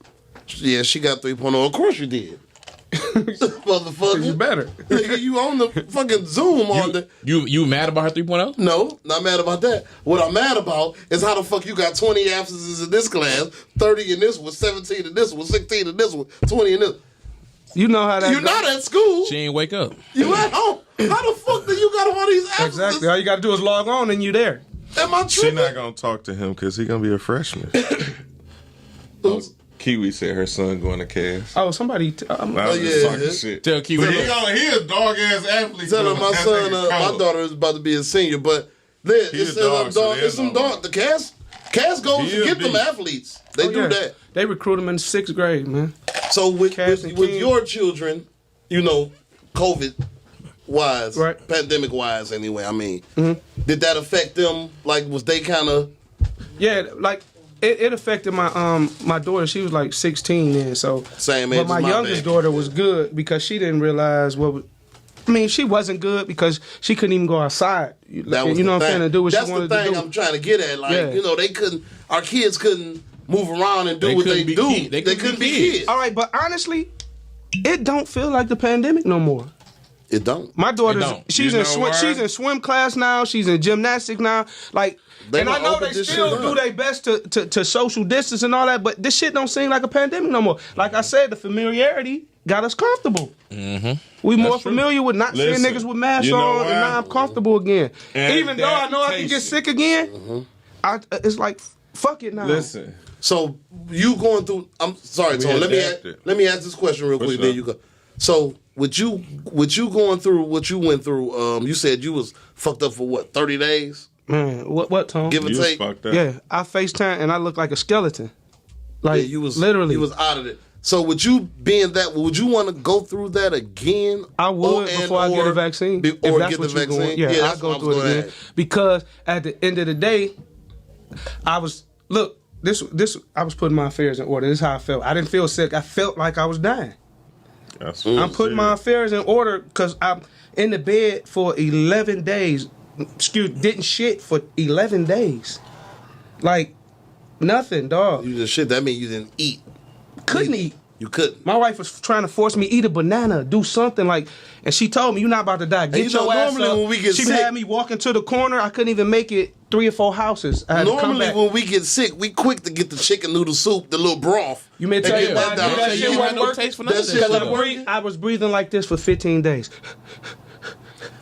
Yeah, she got 3.0. Of course you did. Motherfucker. You better. Nigga, you on the fucking Zoom all day. You mad about her 3.0? No, not mad about that. What I'm mad about is how the fuck you got 20 absences in this class, 30 in this one, 17 in this one, 16 in this one, 20 in this. You know how that You're goes. not at school. She ain't wake up. You at home. How the fuck do you got all these absences? Exactly. All you got to do is log on and you there. Am I She tripping? not gonna talk to him because he gonna be a freshman. Kiwi said her son going to Cass. Oh, somebody. I was Oh, just yeah. talking shit. Tell Kiwi. He a dog ass athlete. Tell her though. my That son, nigga my cold. daughter is about to be a senior, but Liz, He a it says dog, so dog. there's It's some no- dog. The Cass goes He to a get them beast. athletes. They Oh, do yeah. that. They recruit them in 6th grade, man. So with Cass and with King. your children, you know, COVID wise, Right. pandemic wise, anyway. I mean, did that affect them? Like, was they kind of? Yeah, like it affected my daughter. She was like 16 then, so Same age But my as my youngest baby. daughter was good because she didn't realize what. I mean, she wasn't good because she couldn't even go outside. That was you know the what I'm thing. saying? To do what That's she wanted the thing to do. I'm trying to get at. Like, Yeah. you know, they couldn't. Our kids couldn't move around and do They what they couldn't be do. kid- They couldn't be kids. kids. All right, but honestly, it don't feel like the pandemic no more. It don't. My daughter's don't. she's You in know swim, why? she's in swim class now. She's in gymnastics now. Like, They and I done know opened they this still shit do up. their best to social distance and all that, but this shit don't seem like a pandemic no more. Like I said, the familiarity got us comfortable. Mm-hmm. We more true. familiar with not seeing Listen, niggas with masks you know on, why? and now I'm comfortable again. And Even though I know I can get adaptation. sick again, it's like fuck it now. Listen, So you going through? I'm sorry, Tony. adapted. Let me ask this question real quick. What's Then up? you go. So with you going through what you went through, you said you was fucked up for what 30 days. Man, what Tom? Give or You was take. fucked up. Yeah, I FaceTime and I look like a skeleton. Like Yeah, you was literally. You was out of it. So would you being that? Would you want to go through that again? I would before I get a vaccine. Or if that's get what the you're vaccine? going. Yeah, I that's go what through it gonna again ask. because at the end of the day, I was I was putting my affairs in order. This is how I felt. I didn't feel sick. I felt like I was dying. I'm putting my affairs in order because I'm in the bed for 11 days. Didn't shit for 11 days. Like, nothing, dog. You just shit. That means you didn't eat. Couldn't eat. You couldn't. My wife was trying to force me to eat a banana, do something like, and she told me, "You're not about to die. Get you know, your ass normally up." when we get she sick- had me walking to the corner. I couldn't even make it 3 or 4 houses. I had to come Normally back. when we get sick, we quick to get the chicken noodle soup, the little broth. You may and tell get you that why down. that You shit ain't wasn't no working? taste for none of That that shit shit. wasn't I was breathing like this for 15 days.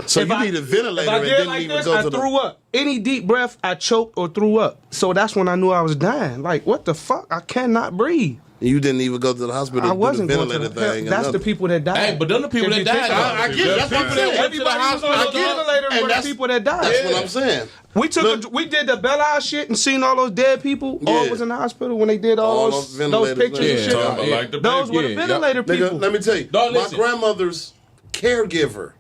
So If you I- need a ventilator If I and did didn't like even this, go I to the. threw up. Any deep breath, I choked or threw up. So that's when I knew I was dying. Like, what the fuck? I cannot breathe. You didn't even go to the hospital I to wasn't do the going to ventilator the thing. or That's the nothing. people that died. Hey, but them the people If that you died. think about I it. get it. That's what I'm saying. Everybody was on I the get it. ventilator And were the that's- people that died. That's what I'm saying. We took we did the Belle Isle shit and seen all those dead people. All Yeah. was in the hospital when they did all those ventilators pictures and and shit. shit. Talking about like the Those baby. were the Yeah, ventilator people. Nigga, let me tell you, Dog, my listen. grandmother's caregiver,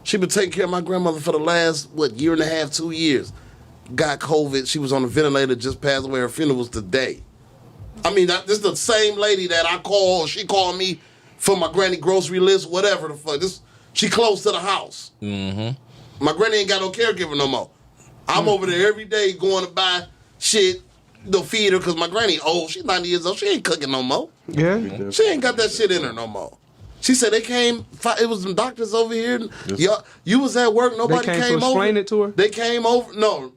she been taking care of my grandmother for the last, year and a half, 2 years. Got COVID. She was on the ventilator, just passed away. Her funeral was today. I mean, this is the same lady that I called. She called me for my granny grocery list, whatever the fuck. She close to the house. Mm-hmm. My granny ain't got no caregiver no more. I'm over there every day going to buy shit to feed her because my granny old. She's 90 years old. She ain't cooking no more. Yeah. She ain't got that shit in her no more. She said they came. It was some doctors over here. You was at work. Nobody They came to came over. explain it to her? They came over. No,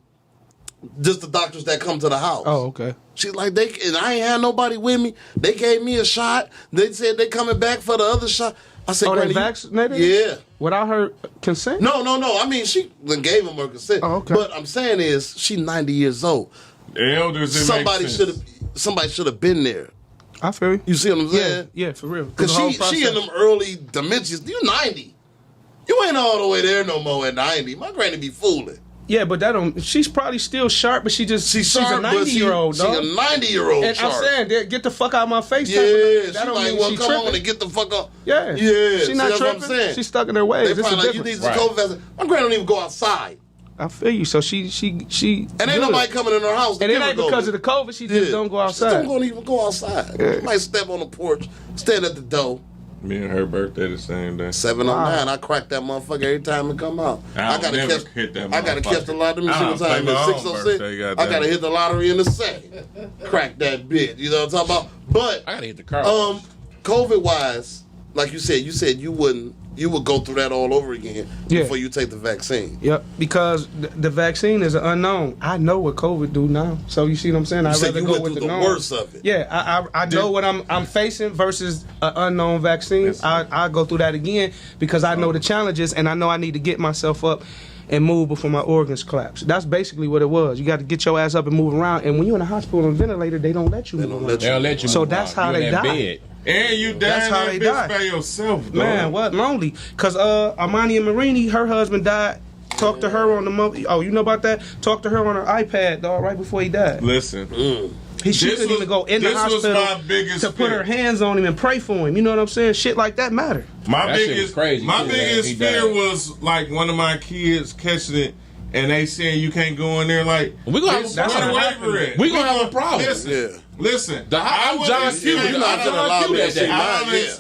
just the doctors that come to the house. Oh, okay. She's like, and I ain't had nobody with me. They gave me a shot. They said they coming back for the other shot. I said, Oh, they Granny, vaccinated? Yeah. Without her consent? No. I mean, she gave him her consent. Oh, okay. But I'm saying is, she 90 years old. The elders, it Somebody makes should sense. have. Somebody should have been there. I feel you. You see what I'm saying? Yeah, for real. Because The whole she in process. them early dementias. You 90. You ain't all the way there no more at 90. My granny be fooling. Yeah, but that don't. She's probably still sharp, but she's sharp, a but 90-year-old, She dog. a 90-year-old And sharp. I'm saying, get the fuck out of my face. Yeah, type of thing. she That don't like, mean well, she come tripping. on and get the fuck up. Yeah. Yeah. She not that's what I'm tripping. saying. She's stuck in her ways. They It's probably a like, you need difference. some COVID vaccine. My granny don't even go outside. I feel you. So she And ain't good. nobody coming in her house to And it give her ain't because COVID. of the COVID. She just don't go outside. She don't even go outside. She might step on the porch, stand at the door. Me and her birthday the same day. 709. I crack that motherfucker every time it come out. I gotta never catch. hit that I gotta catch the lottery. Let me I see don't what time play it my is. own 606. birthday, I goddamn. gotta hit the lottery in a second. Crack that bitch. You know what I'm talking about? But I gotta hit the car. COVID wise, like you said you wouldn't. You would go through that all over again Yeah. before you take the vaccine. Yep, because the vaccine is an unknown. I know what COVID do now, so you see what I'm saying. I'd said rather you go went with through the the known. worst of it. Yeah, I know what I'm facing versus an unknown vaccine. I go through that again because I know the challenges and I know I need to get myself up and move before my organs collapse. That's basically what it was. You got to get your ass up and move around. And when you're in a hospital on a ventilator, they don't let you move around. They'll let you. So move that's out. how You in they that die. bed. And you That's dying how that they bitch die. by yourself, dog. Man, what lonely? Cause Armani and Marini, her husband died. Talked to her on the oh, you know about that? Talked to her on her iPad, dog, right before he died. Listen, She couldn't even go in the this was hospital my biggest to put her fear. hands on him and pray for him. You know what I'm saying? Shit like that matter. My That shit was biggest, crazy, my too, man. biggest He fear died. was like one of my kids catching it, and they saying you can't go in there. Like We gonna have a bitch, problem. where the waiver at? We gonna have a problem. Listen, Yeah. listen. I'm John Q. You're not gonna allow me to see mine.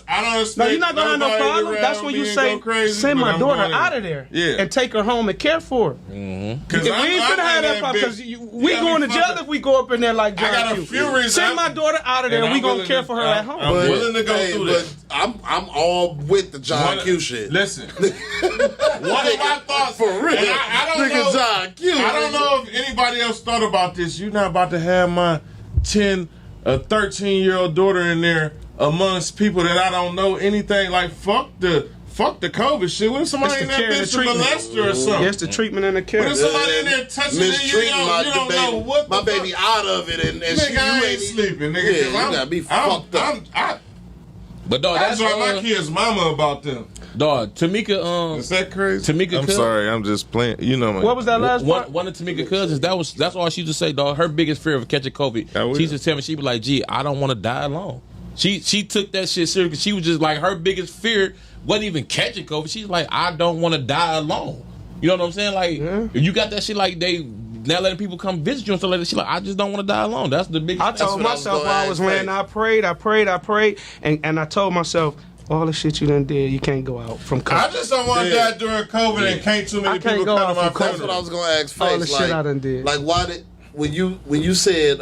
I don't expect No, you're not gonna have no nobody problem. around That's when you me and say, go crazy, send but my I'm daughter going out of there Yeah. and take her home and care for her. Cause We ain't finna have that problem because we got going me to jail fucking- if we go up in there like I got John a Q. few reasons. Send my daughter out of there and we I'm gonna willing care to- for her at home. I'm willing to go through but that. I'm all with the John Q shit. Listen, one of my thoughts For real. and I don't Nigga know. John Q. I don't know if anybody else thought about this. You're not about to have my 13-year-old daughter in there amongst people that I don't know anything. Like fuck the COVID shit. What if somebody It's in the that care and bitch the to treatment. molest her or something? Yes, the treatment and the care. What if somebody in there touching it? You Mistreating don't know baby, what my the baby fuck. out of it, and Nigga, she, I you ain't sleeping, nigga. Yeah, 'cause you gotta be fucked up. I But dog, that's that's why my kids' mama about them. Dog, Tamika. Is that crazy? Tamika. I'm sorry, I'm just playing. You know, man. What was that last part? One of Tamika cousins. That's all she used to say, dog. Her biggest fear of catching COVID. She used to tell me, she'd be like, "Gee, I don't want to die alone." She took that shit serious because she was just like, her biggest fear wasn't even catching COVID. She's like, I don't want to die alone. You know what I'm saying? Like, if you got that shit, like they now letting people come visit you and stuff like that. She like, I just don't want to die alone. That's the biggest. I told myself while I was laying, I prayed, and I told myself, all the shit you done did, you can't go out from COVID. I just don't want to die during COVID and can't too many people come to my That's what I was gonna ask. Face. All the shit I done did. Like, why did when you said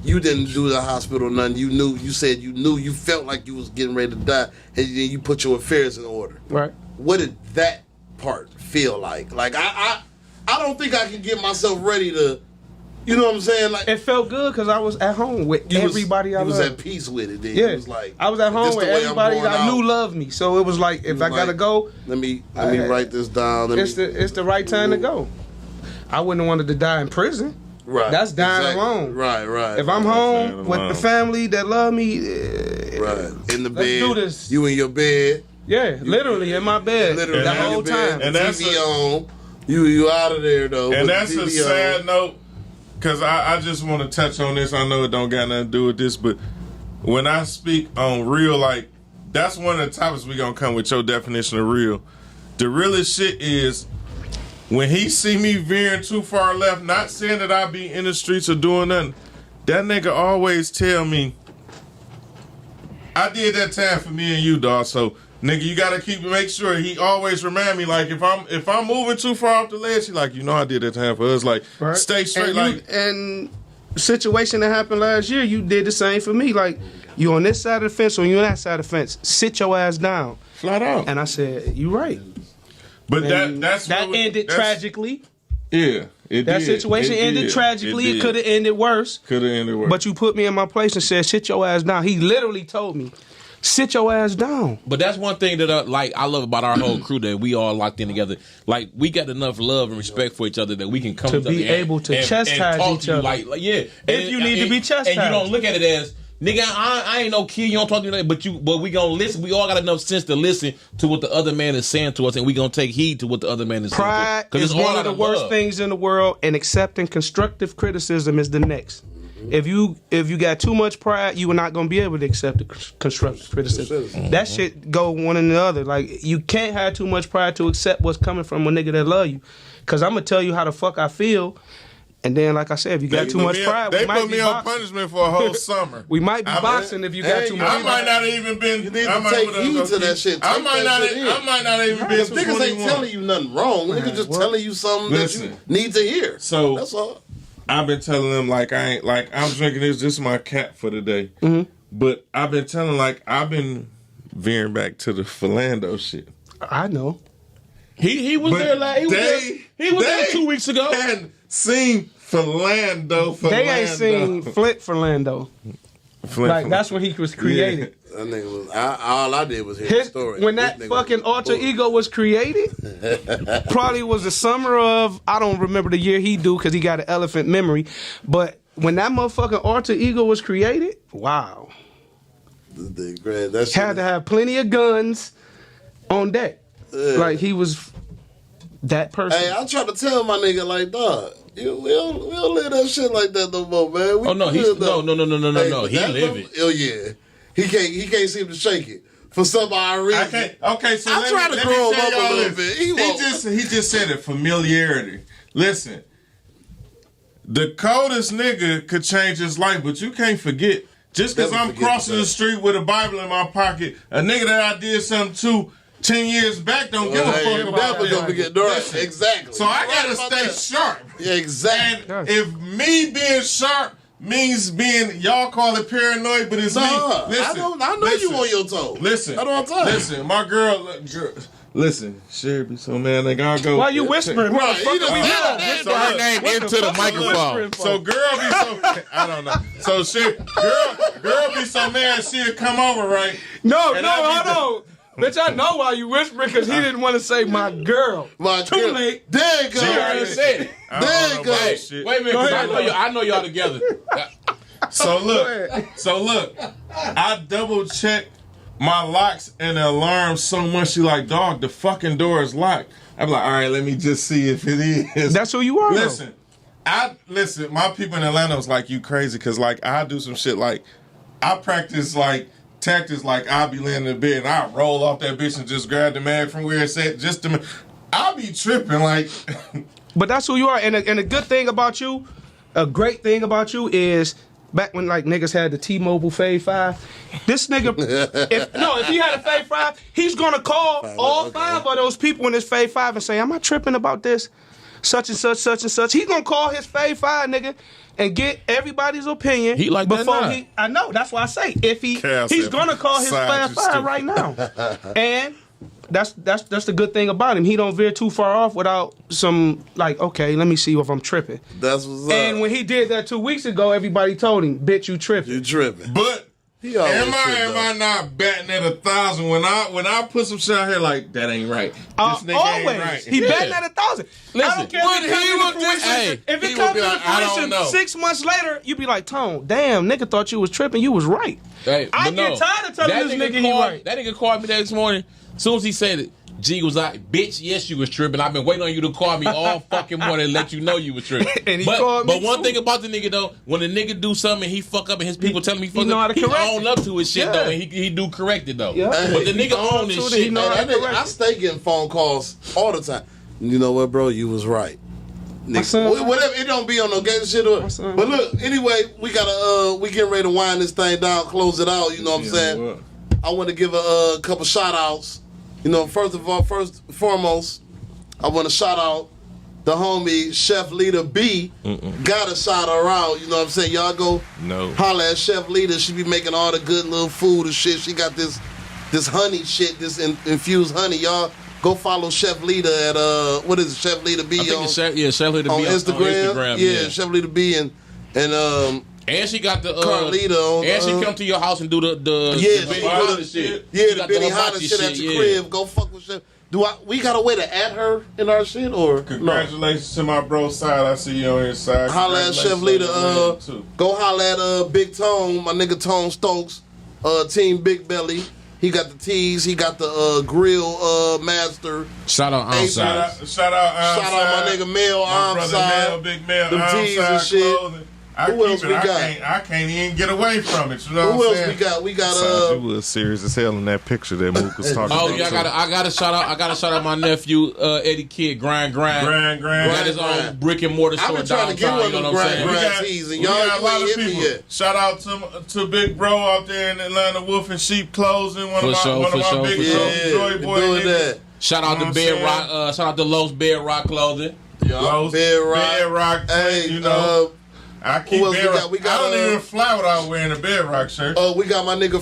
you didn't do the hospital nothing. You felt like you was getting ready to die, and then you put your affairs in order. Right. What did that part feel like? Like I don't think I can get myself ready to. You know what I'm saying? Like, it felt good because I was at home with everybody I loved. You was at peace with it. Then. Yeah, It was like, I was at home with everybody that I knew out. loved me. So it was like, if I gotta go, let me write this down. It's the right time to go. I wouldn't have wanted to die in prison. Right. That's dying alone. Right. If I'm home with the family that love me, right in the bed, let's do this. You in your bed. Yeah, literally in my bed. Literally the whole time. And that's TV on. You out of there though. And that's a sad note. Because I just want to touch on this. I know it don't got nothing to do with this, but when I speak on real, like, that's one of the topics we going to come with your definition of real. The realest shit is when he see me veering too far left, not saying that I be in the streets or doing nothing, that nigga always tell me, I did that time for me and you, dog, so nigga, you gotta make sure he always remind me, like, if I'm moving too far off the ledge, he like, you know I did that time for us, like, right. Stay straight, and situation that happened last year, you did the same for me, like, you on this side of the fence or you on that side of the fence, sit your ass down, flat out. And I said, you right, but that ended tragically. Yeah, that situation ended tragically. It could have ended worse. But you put me in my place and said, sit your ass down. He literally told me, sit your ass down. But that's one thing that I love about our whole crew, that we all locked in together. Like, we got enough love and respect for each other that we can come to be able to chastise each other. Like yeah, if you need to be chastised, and you don't look at it as, nigga, I ain't no kid. You don't talk to me, but we gonna listen. We all got enough sense to listen to what the other man is saying to us, and we gonna take heed to what the other man is saying. Pride is one of the worst things in the world, and accepting constructive criticism is the next. If you got too much pride, you are not gonna be able to accept the constructive criticism. That shit go one and the other. Like, you can't have too much pride to accept what's coming from a nigga that love you. Cause I'm gonna tell you how the fuck I feel. And then, like I said, if you got too much pride, they we might put me be on punishment for a whole summer. We might be boxing if you got too much pride. I might not pride. even been. You need to take heed to that shit. I might not even be. Niggas ain't telling you nothing wrong. Niggas just telling you something that you need to hear. So that's all. I've been telling them, like, I'm drinking this. This is my cap for the day. Mm-hmm. But I've been telling, like, I've been veering back to the Philando shit. I know. He was there like he was there 2 weeks ago. And seen Philando. They ain't seen Flint Philando. Like, that's when he was created. Yeah. That nigga was. All I did was hear the story. When that fucking alter ego was created, probably was the summer of, I don't remember the year he do because he got an elephant memory. But when that motherfucking alter ego was created, wow. Had to have plenty of guns on deck. Like, he was that person. Hey, I try to tell my nigga, like, dog, we don't live that shit like that no more, man. No. He live it. Oh yeah, he can't seem to shake it for some odd reason. So I try to grow him up a little bit. He just said it, familiarity. Listen, the coldest nigga could change his life, but you can't forget. Just because I'm crossing the street with a Bible in my pocket, a nigga that I did something to 10 years back don't give a fuck about that. Don't forget. Right. Exactly. So I gotta stay sharp. Yeah, exactly. And if me being sharp means being, y'all call it paranoid, but it's me. Listen, I know you on your toes. Listen, I know what I'm listen, my girl. Listen, Sherry be so mad. Like, I'll go. Why you whispering? Right. Whisper her name into the microphone. So girl be so, I don't know. So Sherry, girl be so mad she'll come over, right? No, hold on. Bitch, I know why you whispering, because he didn't want to say my girl. Too late. There you go. She already said it. There you go. Wait a minute, I know y'all together. So look, I double check my locks and the alarm so much. She like, dog, the fucking door is locked. I'm like, all right, let me just see if it is. That's who you are. Listen, my people in Atlanta was like, you crazy, because like I do some shit like I practice like tactics like I'll be laying in bed and I roll off that bitch and just grab the mag from where it's at just to. I'll be tripping like. But that's who you are, and a good thing about you, a great thing about you is back when like niggas had the T-Mobile Fave 5. This nigga, if he had a Fave 5, he's gonna call all 5 of those people in his Fave 5 and say, "Am I tripping about this? Such and such, such and such." He's gonna call his Fave 5 nigga and get everybody's opinion. He like that before now. I know. That's why I say if he's gonna call his Fave 5 right now, and. That's the good thing about him. He don't veer too far off without some like, okay, let me see if I'm tripping. That's what's up. And when he did that 2 weeks ago, everybody told him, "Bitch, you tripping." You tripping. But He always am trip, I not batting at 1,000 when I put some shit out here like that ain't right? This nigga Always. ain't right. He betting at 1,000. Listen, I don't care what if it he comes would to do- fruition. hey, If he it would comes be to like, I don't fruition know. 6 months later, you be like, Tone, damn, nigga thought you was tripping. You was right. Hey, I but get no, tired of telling that this nigga he called, right. That nigga called me the next morning. As soon as he said it, G was like, "Bitch, yes, you was tripping. I've been waiting on you to call me all fucking morning and let you know you was tripping." And he called me but one too. thing about the nigga though, when the nigga do something and he fuck up and his people tell him he fuck know how up, to he correct own it. up to his shit Yeah. though, and he do correct it though. Yeah. But the He nigga own own this to it, shit. he know though. how to correct I stay getting phone calls all the time. You know what, bro? You was right. son- Whatever, it don't be on no game shit. Or, son- but look, anyway, we gotta we getting ready to wind this thing down, close it out. You know what I'm saying? What? I want to give a couple shout outs. You know, first and foremost, I want to shout out the homie Chef Leader B. Gotta shout her out. You know what I'm saying? Y'all go holla at Chef Leader. She be making all the good little food and shit. She got this honey shit, this infused honey. Y'all go follow Chef Leader at what is it? Chef Leader B I think on, it's Chef Leader on B Instagram. Yeah, Chef Leader B And she got the Carlita on, and she come to your house and do the Benny yeah, Hanna shit. Yeah, She the got Benny hibachi Hanna shit at your yeah. crib. Go fuck with Chef. We got a way to add her in our shit or no? Congratulations to my bro side. I see you on his side. Holla at Chef Leader. Go holla at Big Tone, my nigga Tone Stokes, Team Big Belly. He got the tees. He got the grill master. Shout out Outside. Shout out my nigga Mel my brother Armside. Mel, Big Mel, Them tees and Armside shit. clothing. Who else we got? I can't even get away from it. You know Who what I'm else saying? we got? We got You was serious as hell in that picture that Mook was talking Oh about. yeah, I gotta shout out my nephew Eddie Kidd, Grind. Grind. Got his own brick and mortar I've store been trying to get downtown. one You of know them what I'm saying? grind tees, and We got y'all a lot ain't of hit me people. yet. Shout out to Big Bro out there in Atlanta, Wolf and Sheep Clothing. One of my big Joy Boy doing niggas. that. Shout out You know to what I'm Bedrock. Shout out to Lowe's Bedrock Clothing. Lowe's, Bedrock. Hey, you know. I keep who else we Bedrock. got? We got, I don't even fly without wearing a Bedrock shirt. we got my nigga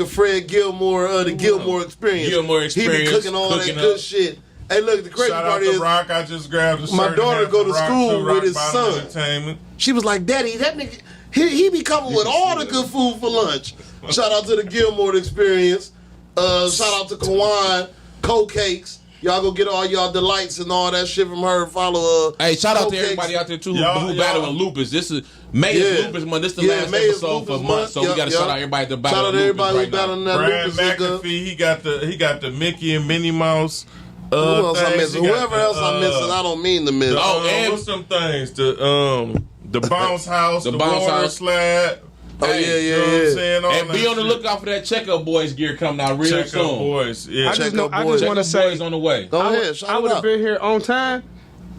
Fred Gilmore, the Gilmore Experience. Gilmore He Experience, be cooking all that cooking good up. shit. Hey, look, the crazy Shout out part to is, Rock. I just grabbed a shirt. my daughter and go to Rock school too, with Rock his Bottom son. Entertainment. she was like, Daddy, that nigga, he be coming with all the good food for lunch. Shout out to the Gilmore Experience. Shout out to Kawan, Co-Cakes. Y'all go get all y'all delights and all that shit from her. Follow Hey, shout out to Co-Cakes. everybody out there too who Y'all- battling lupus. This is May is lupus month. This is the last May is episode for lupus a month, month. so we gotta shout out everybody that battling lupus everybody right who's battling now. that Brian lupus nigga. McAfee, he got the Mickey and Minnie Mouse. Who else I things. missing? He got Whoever the, else I missing, I don't mean to miss. and- what's some things? The bounce house, The the bounce water house. slide. Oh, Hey, yeah, You know what I'm saying? All And that be on the shit. lookout for that Checkup Boys gear coming out real Check soon. up boys. Yeah. I just Check out want boys. to Checkup say, Boys on the way. Go ahead, I shout would it have out. been here on time,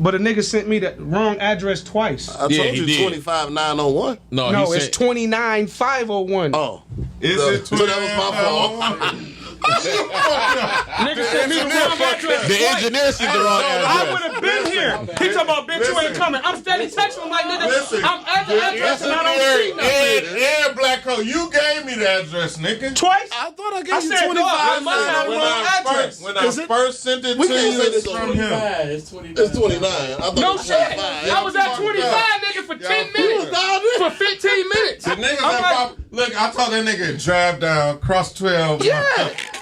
but a nigga sent me the wrong address twice. I Yeah, told he you did. 25901. No, No, he it's said, 29501. Oh. Is So- it so that was my fault. Nigga sent me the wrong address the twice. engineer sent the wrong I address. would have been here. He talking about, bitch, you ain't coming. I'm steady texting him like, nigga, Listen. I'm at the address and I don't see nothing. And Black Coat, you gave me the address, nigga. Twice? I thought I I gave you said, 25. dog, my time When wrong I address. first sent it We to can't you, say this it's on from him. It's 29. It's 29. I thought No it was shit. 25. I was at 25, nigga, for 10 minutes. down there. For 15 minutes. The niggas I'm like, look, I told that nigga drive down, cross 12. yeah.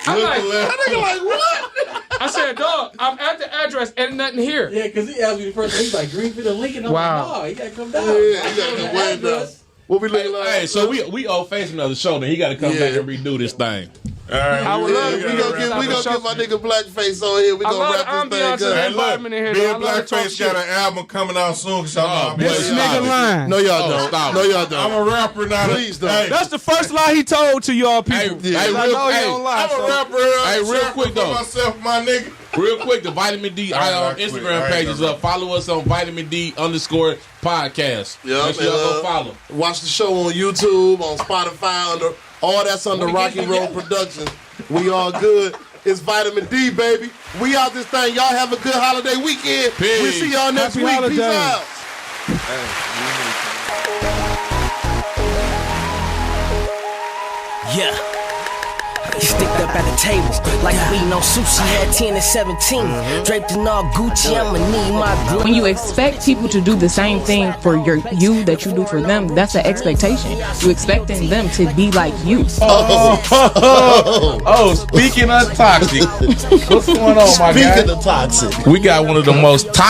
I'm Look like, left. Nigga like, what? I said, dog, I'm at the address and nothing here. Yeah, because he asked me the first time. He's like, Greenfield and Lincoln. I'm Wow. like, no, you got to come down. Yeah, you I gotta told him come the way address. What we looking like? Hey, so we owe Face another show. Then he got to come back and redo this thing. All right, I would love to We gonna get my nigga Blackface on here. We I gonna love wrap the this ambiance thing of the up. environment in here. Me though. and I love to talk Blackface got shit. an album coming out soon. Oh, Y'all This boy, nigga stop it. lying. No, y'all Oh, don't. stop No, it. y'all don't. I'm a rapper now. Please don't. Hey, That's the first lie he told to y'all people. Hey, I real- know he hey, don't lie. I'm a so- rapper. Hey, real quick, though. For myself, my nigga. Real quick, the Vitamin D Alright, Instagram I page ain't is gonna- up. Follow us on Vitamin D _podcast. Yeah, Make sure y'all go follow. Watch the show on YouTube, on Spotify, all that's under When we Rocky get Road together. Productions. We all good. It's Vitamin D, baby. We out this thing. Y'all have a good holiday weekend. Peace. We see y'all next Happy week. Peace holidays. out. Yeah. Sticked up at the table, like we know sushi had 10 and 17. Draped in all Gucci, I'ma need my glue. When you expect people to do the same thing for you that you do for them, that's an expectation. You expecting them to be like you. Oh, speaking of toxic, what's going on, my guy? Speaking of toxic. We got one of the most toxic